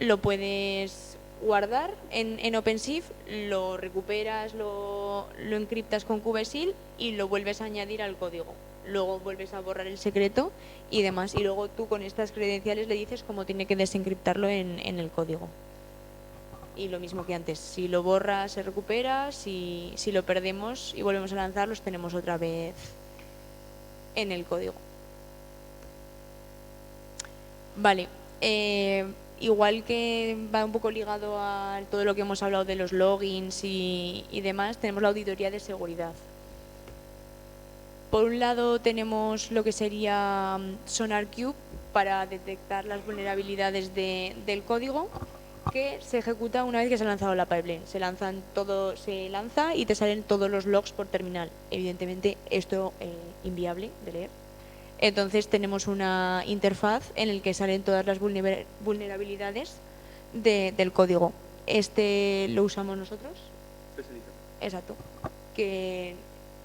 lo puedes guardar en OpenShift, lo recuperas, lo encriptas con QBSeal y lo vuelves a añadir al código. Luego vuelves a borrar el secreto y demás. Y luego tú con estas credenciales le dices cómo tiene que desencriptarlo en el código. Y lo mismo que antes, si lo borras se recupera, si lo perdemos y volvemos a lanzarlos tenemos otra vez en el código. Vale, igual que va un poco ligado a todo lo que hemos hablado de los logins y demás, tenemos la auditoría de seguridad. Por un lado tenemos lo que sería SonarQube para detectar las vulnerabilidades del código, que se ejecuta una vez que se ha lanzado la pipeline. Se lanza y te salen todos los logs por terminal. Evidentemente esto es inviable de leer. Entonces tenemos una interfaz en la que salen todas las vulnerabilidades del código. Este lo usamos nosotros. Exacto. Que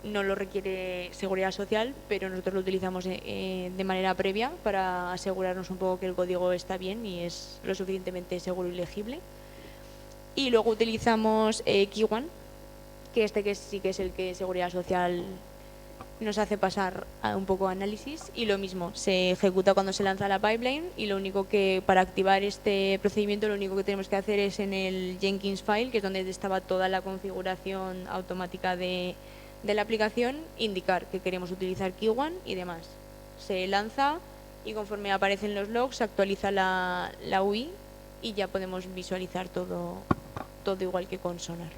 no lo requiere seguridad social, pero nosotros lo utilizamos de manera previa para asegurarnos un poco que el código está bien y es lo suficientemente seguro y legible. Y luego utilizamos Keyone, que sí que es el que seguridad social nos hace pasar a un poco análisis, y lo mismo, se ejecuta cuando se lanza la pipeline y lo único que para activar este procedimiento lo único que tenemos que hacer es en el Jenkins file, que es donde estaba toda la configuración automática de la aplicación, indicar que queremos utilizar Keyone y demás. Se lanza y conforme aparecen los logs se actualiza la UI y ya podemos visualizar todo igual que con Sonar.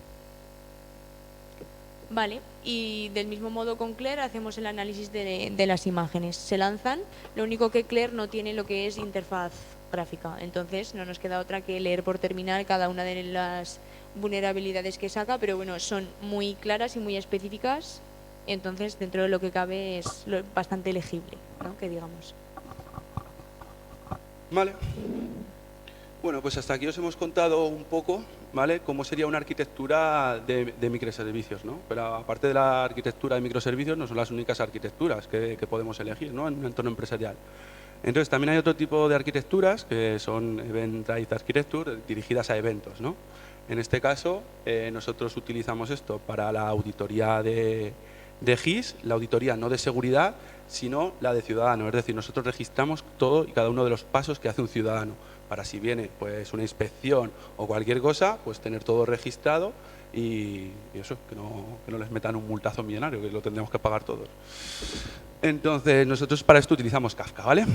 Vale, y del mismo modo con Claire hacemos el análisis de las imágenes. Se lanzan, lo único que Claire no tiene lo que es interfaz gráfica, entonces no nos queda otra que leer por terminal cada una de las vulnerabilidades que saca, pero bueno, son muy claras y muy específicas, entonces dentro de lo que cabe es bastante legible, ¿no? Que digamos. Vale. Bueno, pues hasta aquí os hemos contado un poco, ¿vale?, cómo sería una arquitectura de microservicios, ¿no? Pero aparte de la arquitectura de microservicios, no son las únicas arquitecturas que podemos elegir, ¿no?, en un entorno empresarial. Entonces, también hay otro tipo de arquitecturas que son Event-Driven Architecture, dirigidas a eventos, ¿no? En este caso, nosotros utilizamos esto para la auditoría de GIS, la auditoría no de seguridad, sino la de ciudadano. Es decir, nosotros registramos todo y cada uno de los pasos que hace un ciudadano, para si viene pues una inspección o cualquier cosa, pues tener todo registrado y eso, que no les metan un multazo millonario, que lo tendremos que pagar todos. Entonces, nosotros para esto utilizamos Kafka, ¿vale?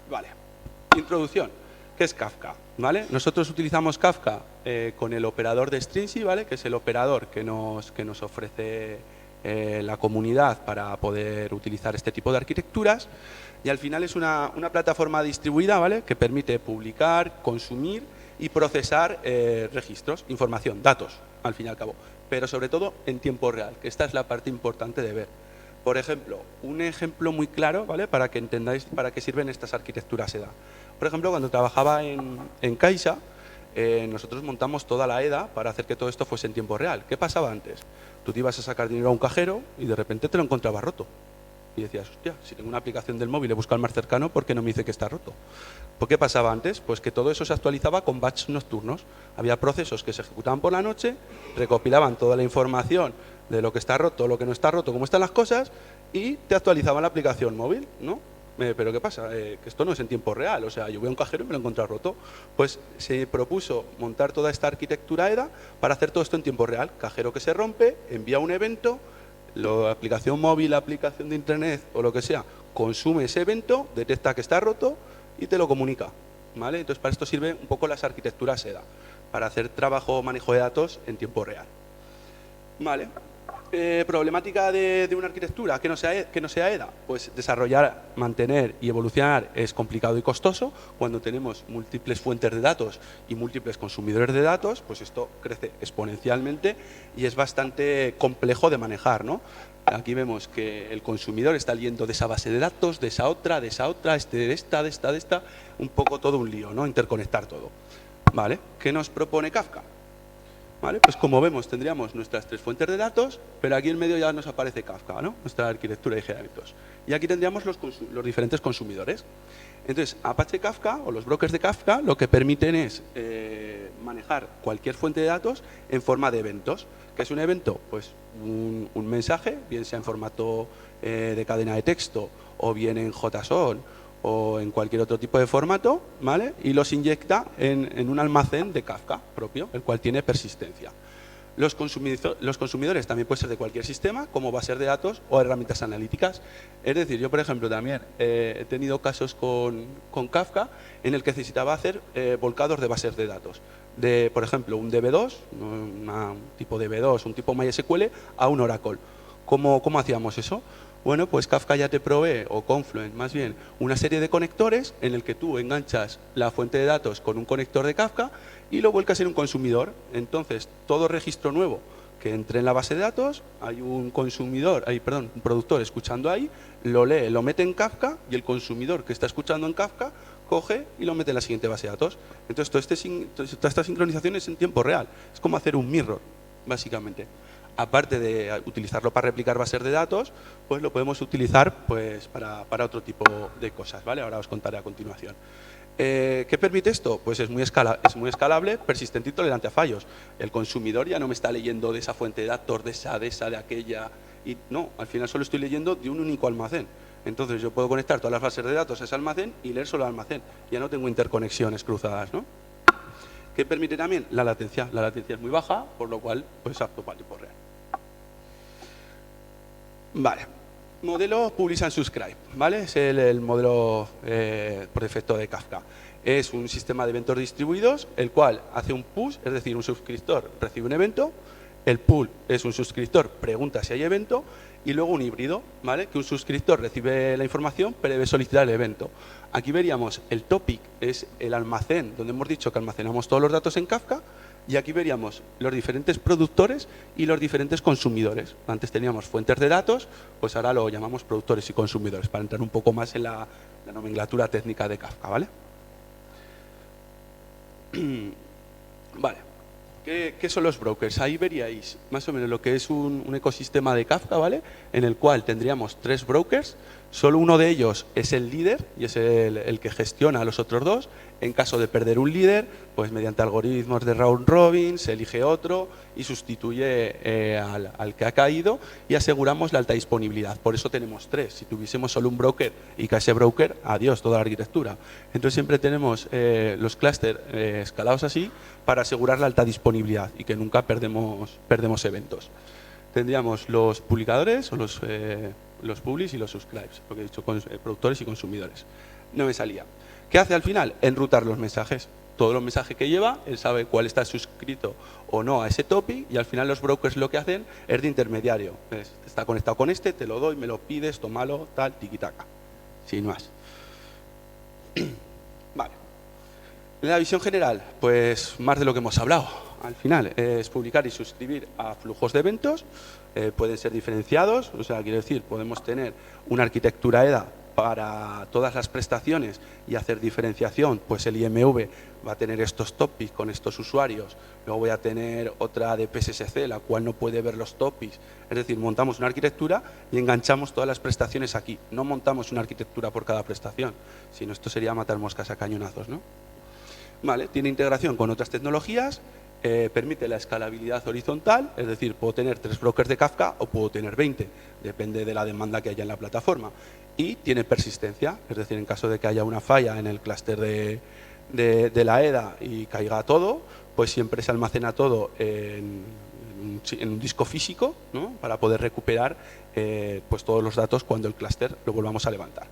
Vale. Introducción. ¿Qué es Kafka? ¿Vale? Nosotros utilizamos Kafka con el operador de Stringy, ¿vale?, que es el operador que nos ofrece la comunidad para poder utilizar este tipo de arquitecturas, y al final es una plataforma distribuida, ¿vale?, que permite publicar, consumir y procesar registros, información, datos, al fin y al cabo, pero sobre todo en tiempo real, que esta es la parte importante de ver. Por ejemplo, un ejemplo muy claro, ¿vale?, para que entendáis para qué sirven estas arquitecturas EDA. Por ejemplo, cuando trabajaba en Caixa, nosotros montamos toda la EDA para hacer que todo esto fuese en tiempo real. ¿Qué pasaba antes? Tú te ibas a sacar dinero a un cajero y de repente te lo encontrabas roto. Y decías, hostia, si tengo una aplicación del móvil, le busco al más cercano, ¿por qué no me dice que está roto? ¿Por qué pasaba antes? Pues que todo eso se actualizaba con batch nocturnos. Había procesos que se ejecutaban por la noche, recopilaban toda la información de lo que está roto, lo que no está roto, cómo están las cosas, y te actualizaban la aplicación móvil, ¿no? pero ¿qué pasa? Que esto no es en tiempo real, o sea, yo voy a un cajero y me lo encuentro roto. Pues se propuso montar toda esta arquitectura EDA para hacer todo esto en tiempo real. Cajero que se rompe, envía un evento, la aplicación móvil, la aplicación de internet o lo que sea, consume ese evento, detecta que está roto y te lo comunica, ¿vale? Entonces, para esto sirven un poco las arquitecturas EDA, para hacer trabajo o manejo de datos en tiempo real. ¿Vale? Problemática de una arquitectura que no sea EDA, pues desarrollar, mantener y evolucionar es complicado y costoso. Cuando tenemos múltiples fuentes de datos y múltiples consumidores de datos, pues esto crece exponencialmente y es bastante complejo de manejar, ¿no? Aquí vemos que el consumidor está leyendo de esa base de datos, de esa otra, de esta, un poco todo un lío, ¿no? Interconectar todo. ¿Vale? ¿Qué nos propone Kafka? ¿Vale? Pues como vemos, tendríamos nuestras 3 fuentes de datos, pero aquí en medio ya nos aparece Kafka, ¿no? Nuestra arquitectura de eventos. Y aquí tendríamos los diferentes consumidores. Entonces, Apache Kafka o los brokers de Kafka lo que permiten es manejar cualquier fuente de datos en forma de eventos. ¿Qué es un evento? Pues un mensaje, bien sea en formato de cadena de texto o bien en JSON o en cualquier otro tipo de formato, ¿vale? Y los inyecta en un almacén de Kafka propio, el cual tiene persistencia. Los consumidores también pueden ser de cualquier sistema, como bases de datos o herramientas analíticas. Es decir, yo, por ejemplo, también he tenido casos con Kafka en el que necesitaba hacer volcados de bases de datos. De, por ejemplo, un DB2, un tipo DB2, un tipo MySQL, a un Oracle. ¿Cómo hacíamos eso? Bueno, pues Kafka ya te provee, o Confluent más bien, una serie de conectores en el que tú enganchas la fuente de datos con un conector de Kafka y lo vuelcas en un consumidor. Entonces, todo registro nuevo que entre en la base de datos, hay un productor escuchando ahí, lo lee, lo mete en Kafka y el consumidor que está escuchando en Kafka coge y lo mete en la siguiente base de datos. Entonces, toda esta sincronización es en tiempo real. Es como hacer un mirror, básicamente. Aparte de utilizarlo para replicar bases de datos, pues lo podemos utilizar pues, para otro tipo de cosas, ¿vale? Ahora os contaré a continuación. ¿Qué permite esto? Pues es muy escalable, persistente y tolerante a fallos. El consumidor ya no me está leyendo de esa fuente de datos, de esa, de aquella. Y no, al final solo estoy leyendo de un único almacén. Entonces yo puedo conectar todas las bases de datos a ese almacén y leer solo el almacén. Ya no tengo interconexiones cruzadas, ¿no? ¿Qué permite también? La latencia. La latencia es muy baja, por lo cual pues apto para tiempo real. Vale, modelo Publish and Subscribe, ¿vale? Es el modelo por defecto de Kafka. Es un sistema de eventos distribuidos, el cual hace un push, es decir, un suscriptor recibe un evento, el pull es un suscriptor pregunta si hay evento, y luego un híbrido, ¿vale? Que un suscriptor recibe la información, pero debe solicitar el evento. Aquí veríamos el topic, es el almacén, donde hemos dicho que almacenamos todos los datos en Kafka, y aquí veríamos los diferentes productores y los diferentes consumidores. Antes teníamos fuentes de datos, pues ahora lo llamamos productores y consumidores, para entrar un poco más en la nomenclatura técnica de Kafka, ¿vale? Vale. ¿Qué son los brokers? Ahí veríais más o menos lo que es un ecosistema de Kafka, ¿vale? En el cual tendríamos 3 brokers, solo uno de ellos es el líder y es el que gestiona a los otros 2. En caso de perder un líder, pues mediante algoritmos de round robin se elige otro y sustituye al que ha caído y aseguramos la alta disponibilidad. Por eso tenemos 3. Si tuviésemos solo un broker y que ese broker, adiós toda la arquitectura. Entonces siempre tenemos los clústeres escalados así para asegurar la alta disponibilidad y que nunca perdemos eventos. Tendríamos los publicadores o los publish y los subscribes, porque he dicho productores y consumidores. No me salía. ¿Qué hace al final? Enrutar los mensajes. Todos los mensajes que lleva, él sabe cuál está suscrito o no a ese topic y al final los brokers lo que hacen es de intermediario. Está conectado con este, te lo doy, me lo pides, tómalo, tal, tiquitaca. Sin más. Vale. La visión general, pues más de lo que hemos hablado. Al final es publicar y suscribir a flujos de eventos, pueden ser diferenciados, o sea, quiero decir, podemos tener una arquitectura EDA para todas las prestaciones y hacer diferenciación, pues el IMV va a tener estos topics con estos usuarios, luego voy a tener otra de PSSC, la cual no puede ver los topics, es decir, montamos una arquitectura y enganchamos todas las prestaciones aquí, no montamos una arquitectura por cada prestación, sino esto sería matar moscas a cañonazos, ¿no? Vale, tiene integración con otras tecnologías permite la escalabilidad horizontal, es decir, puedo tener 3 brokers de Kafka o puedo tener 20, depende de la demanda que haya en la plataforma. Y tiene persistencia, es decir, en caso de que haya una falla en el clúster de la EDA y caiga todo, pues siempre se almacena todo en un disco físico, ¿no? Para poder recuperar pues todos los datos cuando el clúster lo volvamos a levantar.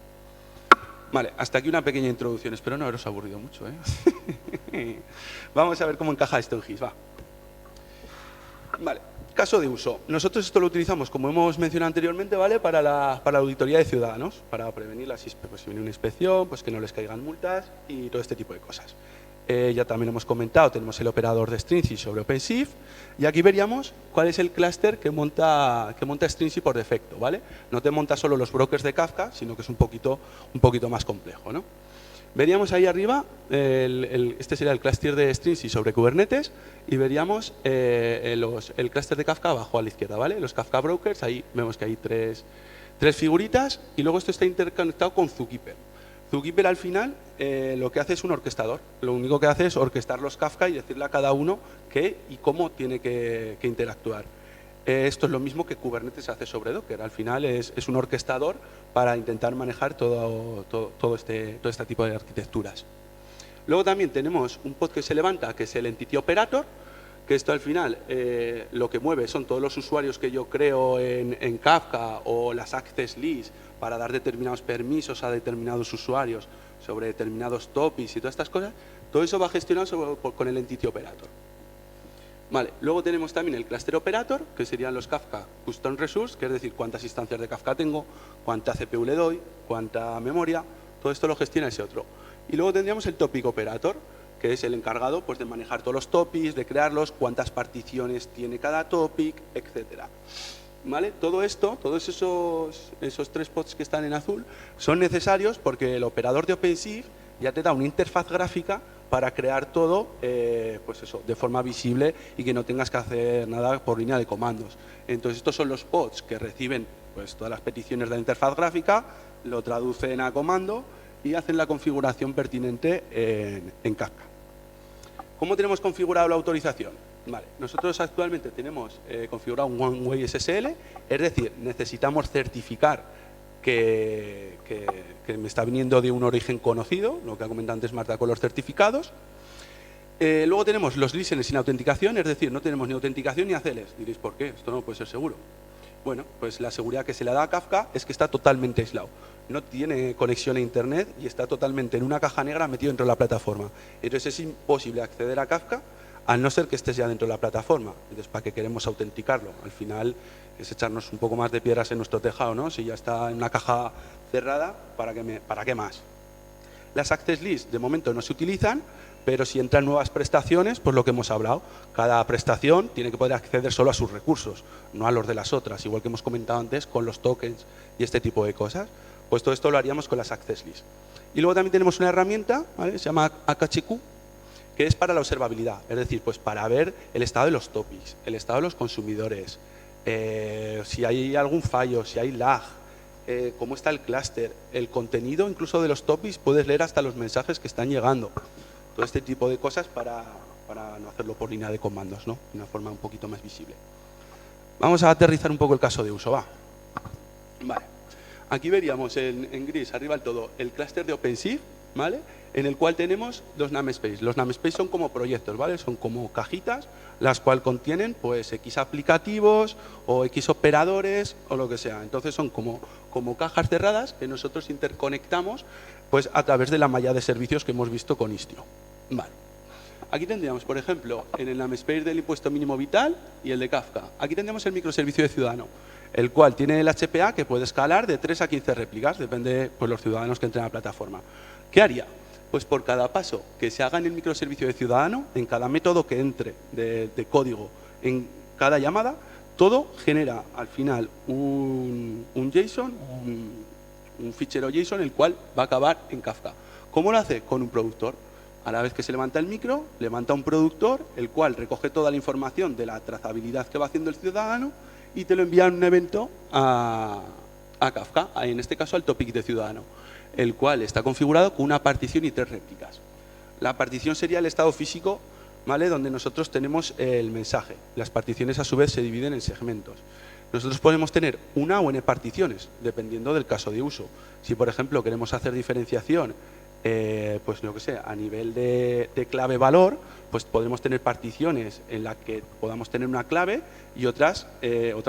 Vale, hasta aquí una pequeña introducción. Espero no haberos aburrido mucho, ¿eh? Vamos a ver cómo encaja esto en GIS. Va. Vale, caso de uso. Nosotros esto lo utilizamos, como hemos mencionado anteriormente, ¿vale? Para la auditoría de ciudadanos, para prevenir pues, si viene una inspección, pues que no les caigan multas y todo este tipo de cosas. Ya también hemos comentado, tenemos el operador de Stringy sobre OpenShift y aquí veríamos cuál es el clúster que monta Stringy por defecto, ¿vale? No te monta solo los brokers de Kafka, sino que es un poquito más complejo, ¿no? Veríamos ahí arriba, este sería el clúster de Stringy sobre Kubernetes y veríamos el clúster de Kafka abajo a la izquierda, ¿vale? Los Kafka brokers, ahí vemos que hay tres figuritas y luego esto está interconectado con Zookeeper. Zookeeper al final lo que hace es un orquestador. Lo único que hace es orquestar los Kafka y decirle a cada uno qué y cómo tiene que interactuar. Esto es lo mismo que Kubernetes hace sobre Docker. Al final es un orquestador para intentar manejar todo este tipo de arquitecturas. Luego también tenemos un pod que se levanta, que es el Entity Operator, que esto al final lo que mueve son todos los usuarios que yo creo en Kafka o las access lists para dar determinados permisos a determinados usuarios sobre determinados topics y todas estas cosas. Todo eso va gestionado con el Entity Operator. Vale. Luego tenemos también el Cluster Operator, que serían los Kafka Custom Resource, que es decir, cuántas instancias de Kafka tengo, cuánta CPU le doy, cuánta memoria, todo esto lo gestiona ese otro. Y luego tendríamos el Topic Operator, que es el encargado pues, de manejar todos los topics, de crearlos, cuántas particiones tiene cada topic, etcétera. ¿Vale? Todo esto, todos esos 3 pods que están en azul, son necesarios porque el operador de OpenShift ya te da una interfaz gráfica para crear todo pues eso, de forma visible y que no tengas que hacer nada por línea de comandos. Entonces estos son los pods que reciben pues, todas las peticiones de la interfaz gráfica, lo traducen a comando y hacen la configuración pertinente en Kafka. ¿Cómo tenemos configurado la autorización? Vale, nosotros actualmente tenemos configurado un One-Way SSL, es decir, necesitamos certificar que me está viniendo de un origen conocido, lo que ha comentado antes Marta con los certificados. Luego tenemos los listeners sin autenticación, es decir, no tenemos ni autenticación ni ACLs. Diréis, ¿por qué? Esto no puede ser seguro. Bueno, pues la seguridad que se le da a Kafka es que está totalmente aislado. No tiene conexión a Internet y está totalmente en una caja negra metido dentro de la plataforma. Entonces es imposible acceder a Kafka al no ser que estés ya dentro de la plataforma. Entonces, ¿para qué queremos autenticarlo? Al final es echarnos un poco más de piedras en nuestro tejado, ¿no? Si ya está en una caja cerrada, ¿para qué más? Las access lists de momento no se utilizan, pero si entran nuevas prestaciones, pues lo que hemos hablado, cada prestación tiene que poder acceder solo a sus recursos, no a los de las otras, igual que hemos comentado antes con los tokens y este tipo de cosas. Pues todo esto lo haríamos con las access lists. Y luego también tenemos una herramienta, ¿vale? Se llama HQ, que es para la observabilidad, es decir, pues para ver el estado de los topics, el estado de los consumidores, si hay algún fallo, si hay lag, cómo está el clúster, el contenido incluso de los topics, puedes leer hasta los mensajes que están llegando. Todo este tipo de cosas para no hacerlo por línea de comandos, ¿no? De una forma un poquito más visible. Vamos a aterrizar un poco el caso de uso, va. Vale. Aquí veríamos en gris, arriba del todo, el clúster de OpenShift, ¿vale? En el cual tenemos los namespace. Los namespace son como proyectos, ¿vale? Son como cajitas, las cuales contienen pues X aplicativos o X operadores o lo que sea. Entonces son como cajas cerradas que nosotros interconectamos pues a través de la malla de servicios que hemos visto con Istio. Vale. Aquí tendríamos, por ejemplo, en el namespace del impuesto mínimo vital y el de Kafka. Aquí tendríamos el microservicio de ciudadano, el cual tiene el HPA que puede escalar de 3 a 15 réplicas, depende de pues, los ciudadanos que entren a la plataforma. ¿Qué haría? Pues por cada paso que se haga en el microservicio de ciudadano, en cada método que entre de código, en cada llamada, todo genera al final un JSON, un fichero JSON, el cual va a acabar en Kafka. ¿Cómo lo hace? Con un productor. A la vez que se levanta el micro, levanta un productor, el cual recoge toda la información de la trazabilidad que va haciendo el ciudadano y te lo envía en un evento a Kafka, en este caso al topic de ciudadano, el cual está configurado con una partición y 3 réplicas. La partición sería el estado físico ¿vale? Donde nosotros tenemos el mensaje. Las particiones a su vez se dividen en segmentos. Nosotros podemos tener una o n particiones, dependiendo del caso de uso. Si, por ejemplo, queremos hacer diferenciación, pues lo que sé, a nivel de clave-valor, pues podemos tener particiones en las que podamos tener una clave y otra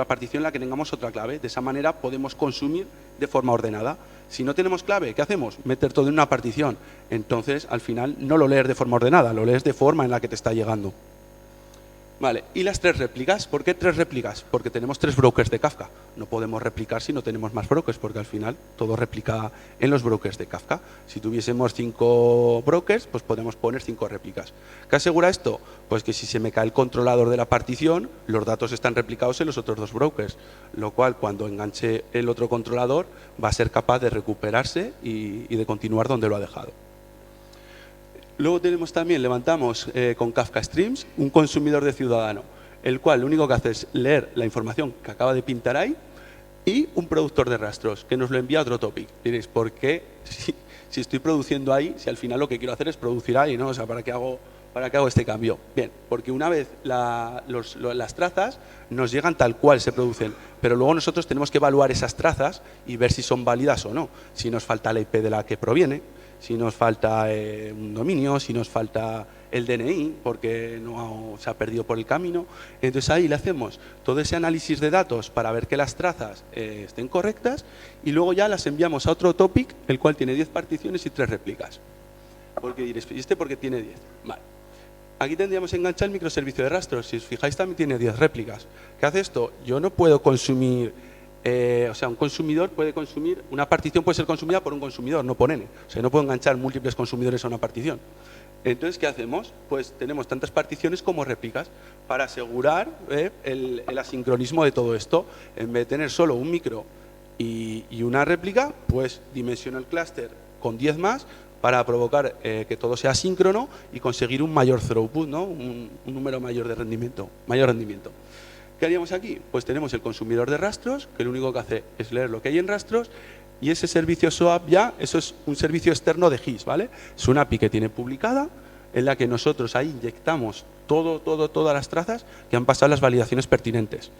partición en la que tengamos otra clave. De esa manera podemos consumir de forma ordenada. Si no tenemos clave, ¿qué hacemos? Meter todo en una partición. Entonces, al final, no lo lees de forma ordenada, lo lees de forma en la que te está llegando. Vale, y las 3 réplicas. ¿Por qué 3 réplicas? Porque tenemos 3 brokers de Kafka. No podemos replicar si no tenemos más brokers, porque al final todo replica en los brokers de Kafka. Si tuviésemos 5 brokers, pues podemos poner 5 réplicas. ¿Qué asegura esto? Pues que si se me cae el controlador de la partición, los datos están replicados en los otros 2 brokers, lo cual cuando enganche el otro controlador va a ser capaz de recuperarse y de continuar donde lo ha dejado. Luego tenemos también, levantamos con Kafka Streams un consumidor de Ciudadano, el cual lo único que hace es leer la información que acaba de pintar ahí, y un productor de rastros que nos lo envía a otro topic. Diréis, ¿por qué si estoy produciendo ahí, si al final lo que quiero hacer es producir ahí, ¿no? O sea, ¿para qué hago este cambio? Bien, porque una vez las trazas nos llegan tal cual se producen, pero luego nosotros tenemos que evaluar esas trazas y ver si son válidas o no. Si nos falta la IP de la que proviene, si nos falta un dominio, si nos falta el DNI porque no se ha perdido por el camino. Entonces ahí le hacemos todo ese análisis de datos para ver que las trazas estén correctas y luego ya las enviamos a otro topic, el cual tiene 10 particiones y 3 réplicas. Porque diréis, ¿y este por qué tiene 10? Vale. Aquí tendríamos enganchado el microservicio de rastros. Si os fijáis, también tiene 10 réplicas. ¿Qué hace esto? Yo no puedo consumir... o sea, un consumidor puede consumir, una partición puede ser consumida por un consumidor, no por n. O sea, no puedo enganchar múltiples consumidores a una partición. Entonces, ¿qué hacemos? Pues tenemos tantas particiones como réplicas para asegurar el asincronismo de todo esto. En vez de tener solo un micro y una réplica, pues dimensiono el clúster con 10 más para provocar que todo sea síncrono y conseguir un mayor throughput, ¿no? Un número mayor de rendimiento, ¿Qué haríamos aquí? Pues tenemos el consumidor de rastros, que lo único que hace es leer lo que hay en rastros, y ese servicio SOAP ya, eso es un servicio externo de GIS, ¿vale? Es una API que tiene publicada, en la que nosotros ahí inyectamos todas las trazas que han pasado las validaciones pertinentes.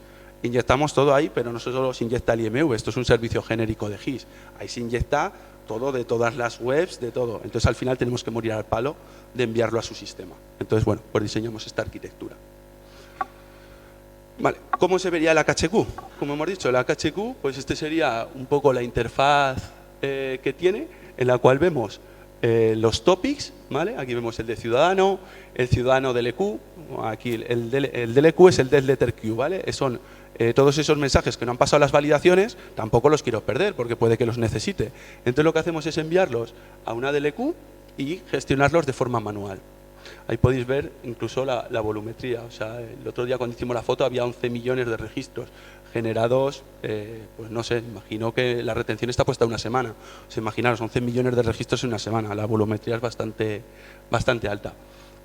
Inyectamos todo ahí, pero no solo se inyecta el IMV, esto es un servicio genérico de GIS. Ahí se inyecta todo de todas las webs, de todo. Entonces al final tenemos que morir al palo de enviarlo a su sistema. Entonces, bueno, pues diseñamos esta arquitectura. Vale, ¿cómo se vería el HQ? Como hemos dicho, el HQ, pues este sería un poco la interfaz que tiene, en la cual vemos los topics, ¿vale? Aquí vemos el de ciudadano, el ciudadano DLQ, aquí el DLQ es el dead letter queue, ¿vale? Son todos esos mensajes que no han pasado las validaciones, tampoco los quiero perder porque puede que los necesite. Entonces lo que hacemos es enviarlos a una DLQ y gestionarlos de forma manual. Ahí podéis ver incluso la volumetría. O sea, el otro día cuando hicimos la foto había 11 millones de registros generados, pues no sé, imagino que la retención está puesta una semana. O sea, imaginaros, 11 millones de registros en una semana. La volumetría es bastante alta.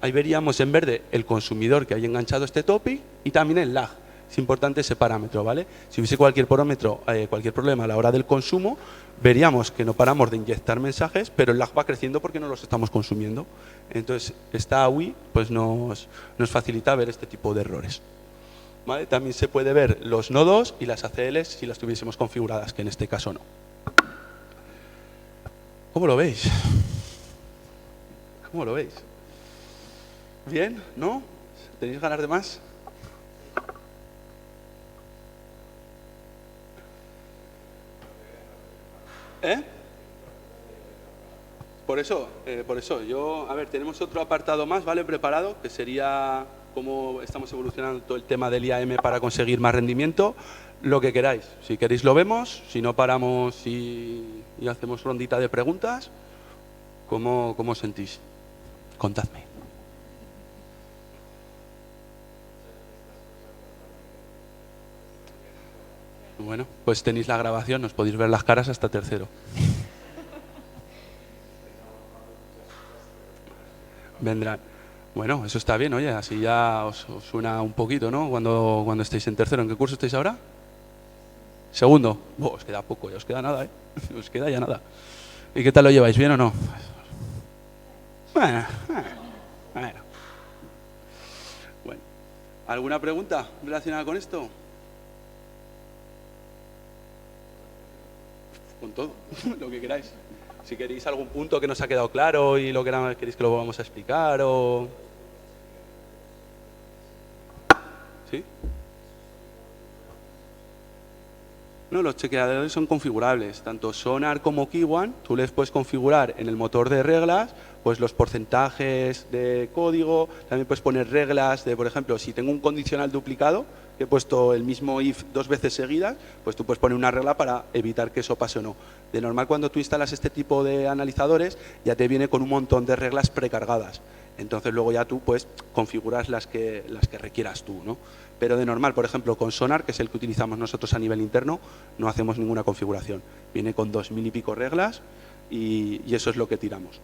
Ahí veríamos en verde el consumidor que hay enganchado a este topic y también el lag. Es importante ese parámetro, ¿vale? Si hubiese cualquier problema a la hora del consumo, veríamos que no paramos de inyectar mensajes, pero el lag va creciendo porque no los estamos consumiendo. Entonces, esta AUI pues nos facilita ver este tipo de errores. ¿Vale? También se puede ver los nodos y las ACLs si las tuviésemos configuradas, que en este caso no. ¿Cómo lo veis? ¿Cómo lo veis? ¿Bien? ¿No? ¿Tenéis ganas de más? Por eso, a ver, tenemos otro apartado más, ¿vale? Preparado, que sería cómo estamos evolucionando todo el tema del IAM para conseguir más rendimiento. Lo que queráis, si queréis lo vemos, si no paramos y hacemos rondita de preguntas. ¿Cómo os sentís? Contadme. Bueno, pues tenéis la grabación, os podéis ver las caras hasta tercero. Vendrán. Bueno, eso está bien, oye, así ya os suena un poquito, ¿no? Cuando estéis en tercero. ¿En qué curso estáis ahora? Segundo. Os queda poco, ya os queda nada, ¿eh? Os queda ya nada. ¿Y qué tal lo lleváis? ¿Bien o no? Bueno. ¿Alguna pregunta relacionada con esto? Con todo, lo que queráis. Si queréis algún punto que nos ha quedado claro y lo que queréis que lo vamos a explicar o... ¿Sí? No, los chequeadores son configurables, tanto Sonar como Kiwan, tú les puedes configurar en el motor de reglas pues los porcentajes de código, también puedes poner reglas de, por ejemplo, si tengo un condicional duplicado, que he puesto el mismo if 2 veces seguidas, pues tú puedes poner una regla para evitar que eso pase o no. De normal, cuando tú instalas este tipo de analizadores, ya te viene con un montón de reglas precargadas. Entonces luego ya tú pues configuras las que requieras tú, ¿no? Pero de normal, por ejemplo, con Sonar, que es el que utilizamos nosotros a nivel interno, no hacemos ninguna configuración. Viene con 2000 y pico reglas y eso es lo que tiramos.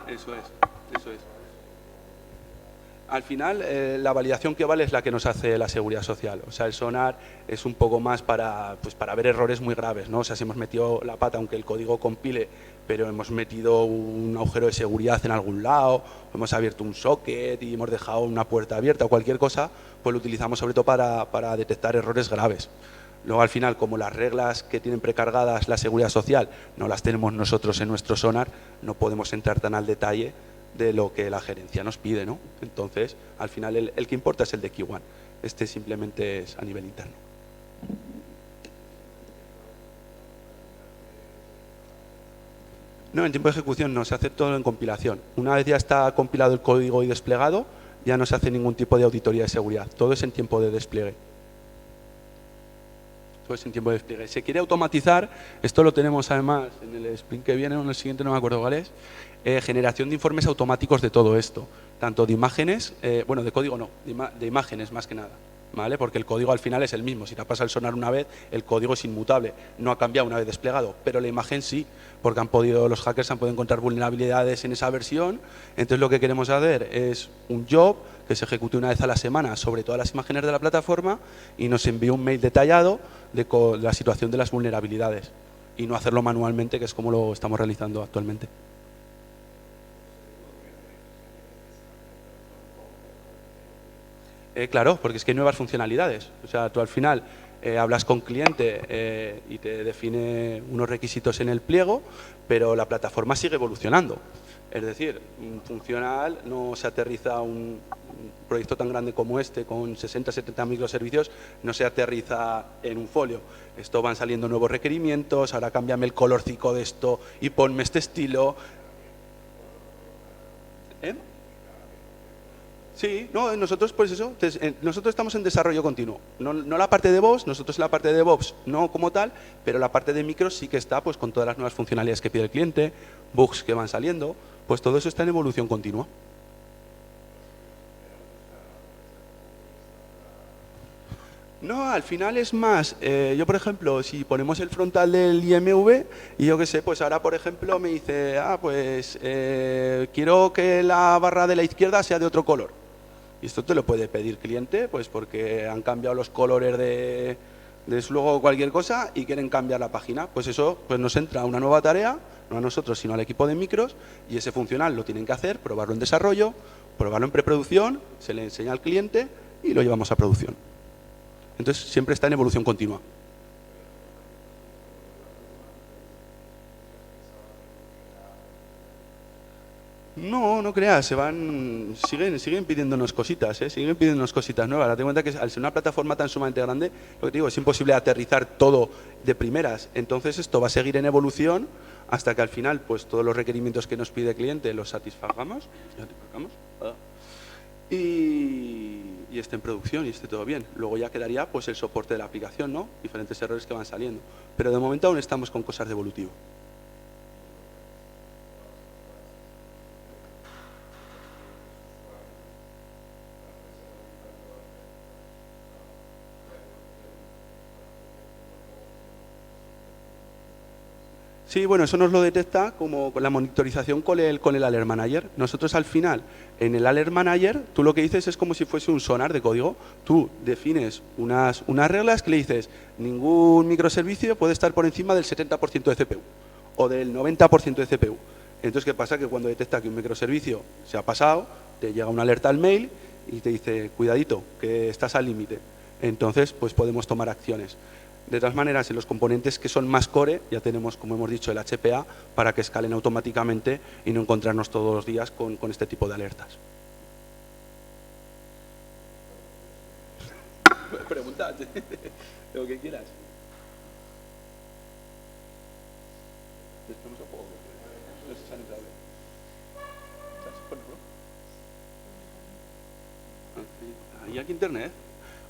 Eso es. Al final, la validación que vale es la que nos hace la seguridad social. O sea, el Sonar es un poco más para ver errores muy graves, ¿no? O sea, si hemos metido la pata, aunque el código compile, pero hemos metido un agujero de seguridad en algún lado, hemos abierto un socket y hemos dejado una puerta abierta o cualquier cosa, pues lo utilizamos sobre todo para detectar errores graves. Luego, al final, como las reglas que tienen precargadas la seguridad social no las tenemos nosotros en nuestro Sonar, no podemos entrar tan al detalle de lo que la gerencia nos pide, ¿no? Entonces, al final, el que importa es el de Kiwan. Este simplemente es a nivel interno. No, en tiempo de ejecución no, se hace todo en compilación. Una vez ya está compilado el código y desplegado, ya no se hace ningún tipo de auditoría de seguridad. Todo es en tiempo de despliegue. Todo es en tiempo de despliegue. Si quiere automatizar, esto lo tenemos además en el sprint que viene o en el siguiente, no me acuerdo cuál es, generación de informes automáticos de todo esto, tanto de imágenes, bueno, de código no, de imágenes más que nada, ¿vale? Porque el código al final es el mismo. Si te pasa el Sonar una vez, el código es inmutable, no ha cambiado una vez desplegado, pero la imagen sí, porque los hackers han podido encontrar vulnerabilidades en esa versión. Entonces lo que queremos hacer es un job que se ejecute una vez a la semana sobre todas las imágenes de la plataforma y nos envíe un mail detallado de la situación de las vulnerabilidades y no hacerlo manualmente, que es como lo estamos realizando actualmente. Claro, porque es que hay nuevas funcionalidades. O sea, tú al final hablas con cliente y te define unos requisitos en el pliego, pero la plataforma sigue evolucionando. Es decir, un funcional no se aterriza un proyecto tan grande como este, con 60, 70 microservicios, no se aterriza en un folio. Esto van saliendo nuevos requerimientos, ahora cámbiame el colorcico de esto y ponme este estilo. Sí, no, nosotros pues eso, nosotros estamos en desarrollo continuo, no la parte de DevOps, nosotros la parte de DevOps no como tal, pero la parte de micros sí que está pues con todas las nuevas funcionalidades que pide el cliente, bugs que van saliendo, pues todo eso está en evolución continua. No, al final es más, yo por ejemplo, si ponemos el frontal del IMV y yo qué sé, pues ahora por ejemplo me dice, pues quiero que la barra de la izquierda sea de otro color. Y esto te lo puede pedir cliente, pues porque han cambiado los colores de su logo o cualquier cosa y quieren cambiar la página. Pues eso pues nos entra una nueva tarea, no a nosotros sino al equipo de micros, y ese funcional lo tienen que hacer, probarlo en desarrollo, probarlo en preproducción, se le enseña al cliente y lo llevamos a producción. Entonces siempre está en evolución continua. No, no creas, siguen pidiéndonos cositas, siguen pidiéndonos cositas nuevas. Date cuenta que al ser una plataforma tan sumamente grande, lo que te digo, es imposible aterrizar todo de primeras. Entonces esto va a seguir en evolución hasta que al final pues todos los requerimientos que nos pide el cliente los satisfagamos, y esté en producción y esté todo bien. Luego ya quedaría pues el soporte de la aplicación, ¿no? Diferentes errores que van saliendo. Pero de momento aún estamos con cosas de evolutivo. Sí, bueno, eso nos lo detecta como con la monitorización con el Alert Manager. Nosotros al final, en el Alert Manager, tú lo que dices es como si fuese un sonar de código. Tú defines unas reglas que le dices, ningún microservicio puede estar por encima del 70% de CPU o del 90% de CPU. Entonces, ¿qué pasa? Que cuando detecta que un microservicio se ha pasado, te llega una alerta al mail y te dice, cuidadito, que estás al límite. Entonces, pues podemos tomar acciones. De todas maneras, en los componentes que son más core, ya tenemos, como hemos dicho, el HPA para que escalen automáticamente y no encontrarnos todos los días con este tipo de alertas. Preguntad, lo que quieras. Estamos a poco. No sé si han entrado. ¿Hay aquí internet?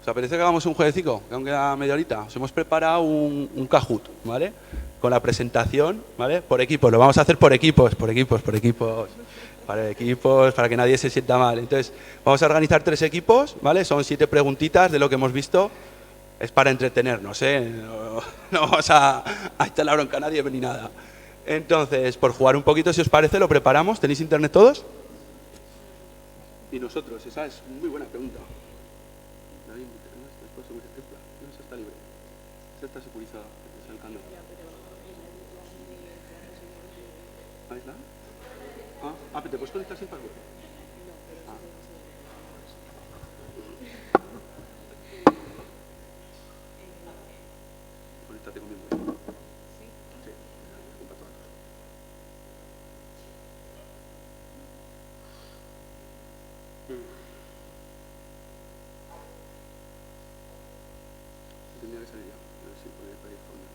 ¿Os parece que hagamos un jueguecito? Que aún queda media horita. Os hemos preparado un Kahoot, ¿vale? Con la presentación, ¿vale? Por equipos, lo vamos a hacer por equipos, para que nadie se sienta mal. Entonces, vamos a organizar 3 equipos, ¿vale? Son 7 preguntitas de lo que hemos visto. Es para entretenernos, ¿eh? No vamos a echar la bronca a nadie ni nada. Entonces, por jugar un poquito, si os parece, lo preparamos. ¿Tenéis internet todos? Y nosotros, esa es muy buena pregunta. Esa está libre. Esa está securizada. Es el candado. ¿Ahí está? Pero te puedes conectar sin password. Conéctate conmigo. ¿Sí? Sí. Comparto datos. Tendría que salir ya. A ver si puede pedir con él.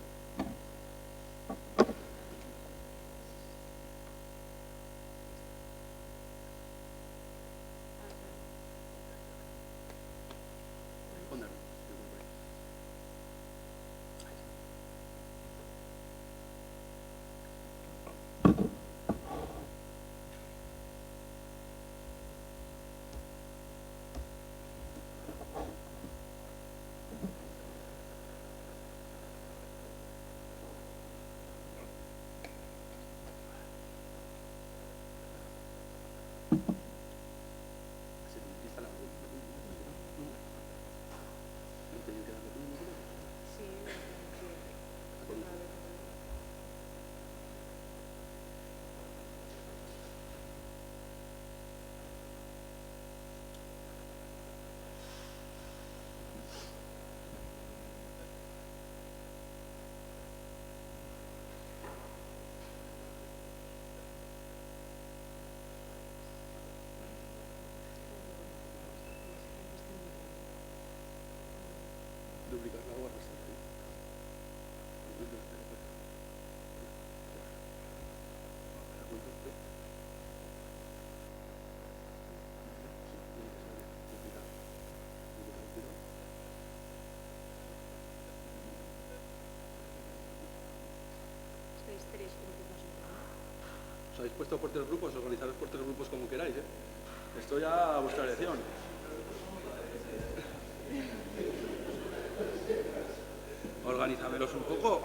Duplicar la barra. Os habéis puesto por 3 grupos, organizaros por 3 grupos como queráis, ¿eh? Esto ya a vuestra elección. Organízamelos un poco.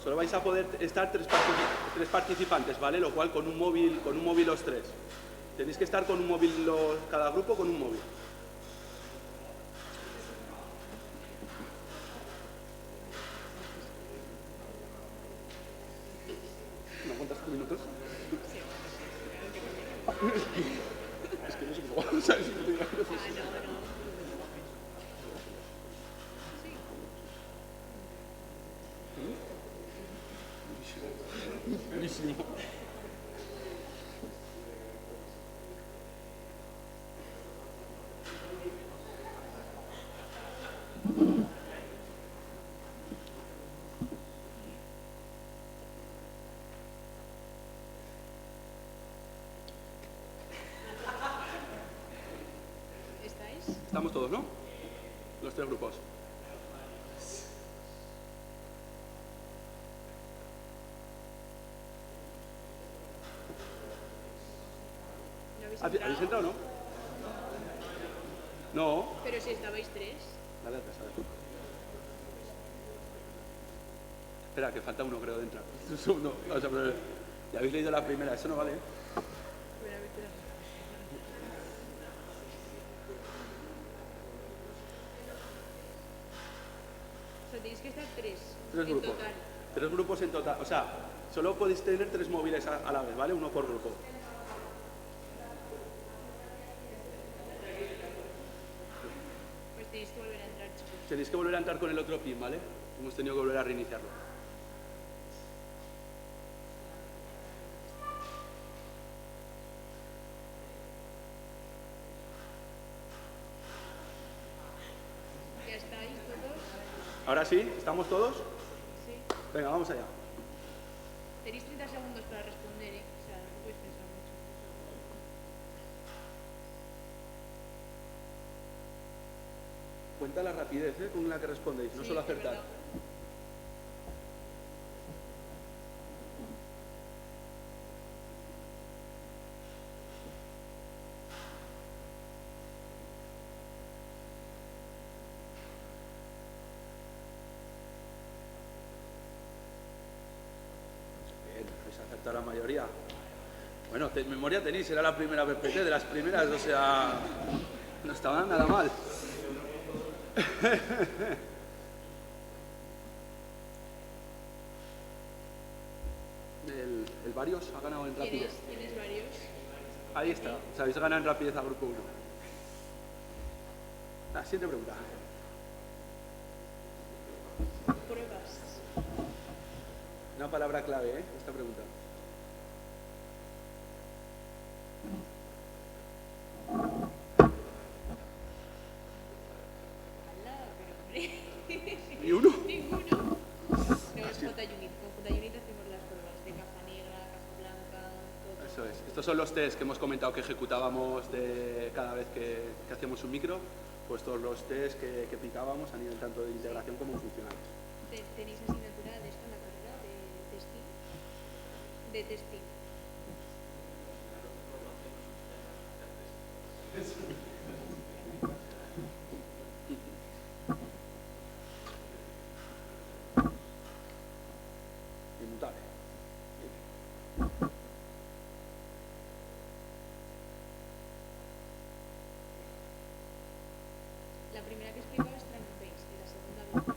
Solo vais a poder estar 3 participantes, ¿vale? Lo cual con un móvil los 3. Tenéis que estar con un móvil cada grupo con un móvil. ¿No cuentas 5 minutos? Es que no sé cómo, ¿sabes? Buenísimo. ¿Estamos todos, no? Los 3 grupos. ¿Habéis entrado o no? No. Pero si estabais 3. Dale atrás, a ver. Espera, que falta uno, creo, de entrar. Un segundo. Vamos a poner. Ya habéis leído la primera, eso no vale. O sea, tenéis que estar 3 Tres en grupos. total. 3 grupos en total. O sea, solo podéis tener 3 móviles a la vez, ¿vale? Uno por grupo. Pues tenéis que volver a entrar, chicos. Tenéis que volver a entrar con el otro pin, ¿vale? Hemos tenido que volver a reiniciarlo. ¿Ya estáis todos? ¿Ahora sí? ¿Estamos todos? Sí. Venga, vamos allá. Tenéis 30 segundos para responder, ¿eh? O sea, no podéis pensar mucho. Cuenta la rapidez, ¿eh? Con la que respondéis, no Sí, solo es acertar. verdad. Bien, vais a acertar la mayoría. Bueno, memoria tenéis, era la primera PPT de las primeras, o sea, no estaba nada mal. El varios ha ganado en rapidez. ¿Tienes varios? Ahí está, o sea, habéis ganado en rapidez a grupo 1. La siguiente pregunta. Pruebas. Una palabra clave, ¿eh? Esta pregunta. ¡Hala! Pero hombre. ¿Ni uno? Ninguno. No, es JUnit. Con JUnit hacemos las pruebas de caja negra, caja blanca, todo. Eso es. Estos son los test que hemos comentado que ejecutábamos cada vez que hacíamos un micro, pues todos los test que picábamos a nivel tanto de integración como funcionales. ¿Tenéis asignatura de esto en la carrera de testing? De testing. Inmutable. La primera que explicaba es try and paste y la segunda bloqueo.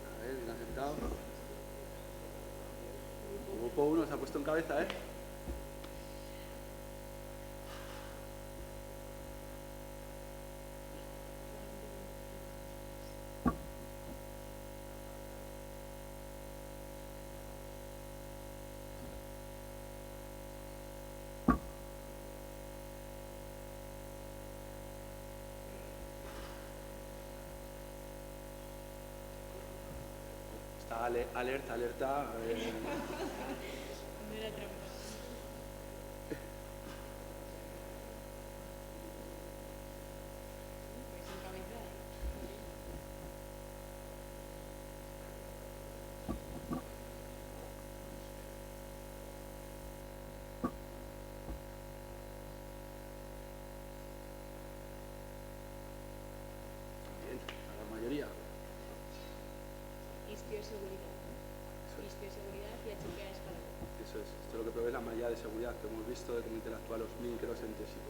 A ver, bien aceptado. Grupo 1 se ha puesto en cabeza, ¿eh? Está alerta. No era trampa. Pues sin cabeza, ¿eh? Bien, a la mayoría. Istio de seguridad. Istio de seguridad y HPA escalado. Eso es. Esto es lo que provee la malla de seguridad que hemos visto de cómo interactúan los micros entre sí.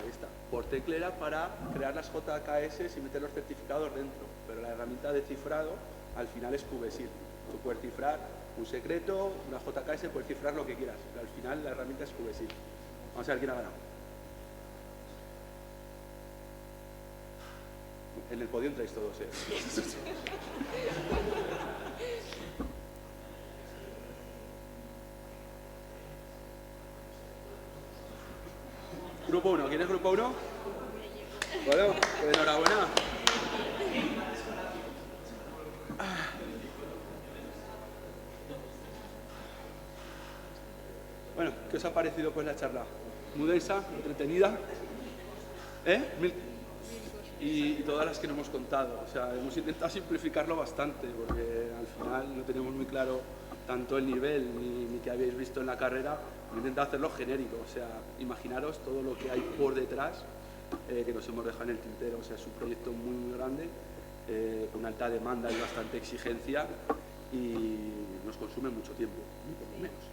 Ahí está. Por tecla era para crear las JKS y meter los certificados dentro, pero la herramienta de cifrado al final es QBSIL. Tú puedes cifrar un secreto, una JKS, puedes cifrar lo que quieras, pero al final la herramienta es QBSIL. Vamos a ver quién ha ganado. En el podio entráis todos, ¿eh? Grupo 1, ¿quién es grupo 1? Bueno, pues enhorabuena. Bueno, ¿qué os ha parecido pues la charla? Muy densa, entretenida, y todas las que nos hemos contado. O sea, hemos intentado simplificarlo bastante, porque al final no tenemos muy claro tanto el nivel ni que habéis visto en la carrera. Hemos intentado hacerlo genérico, o sea, imaginaros todo lo que hay por detrás que nos hemos dejado en el tintero. O sea, es un proyecto muy, muy grande, con alta demanda y bastante exigencia, y nos consume mucho tiempo, ni por lo menos.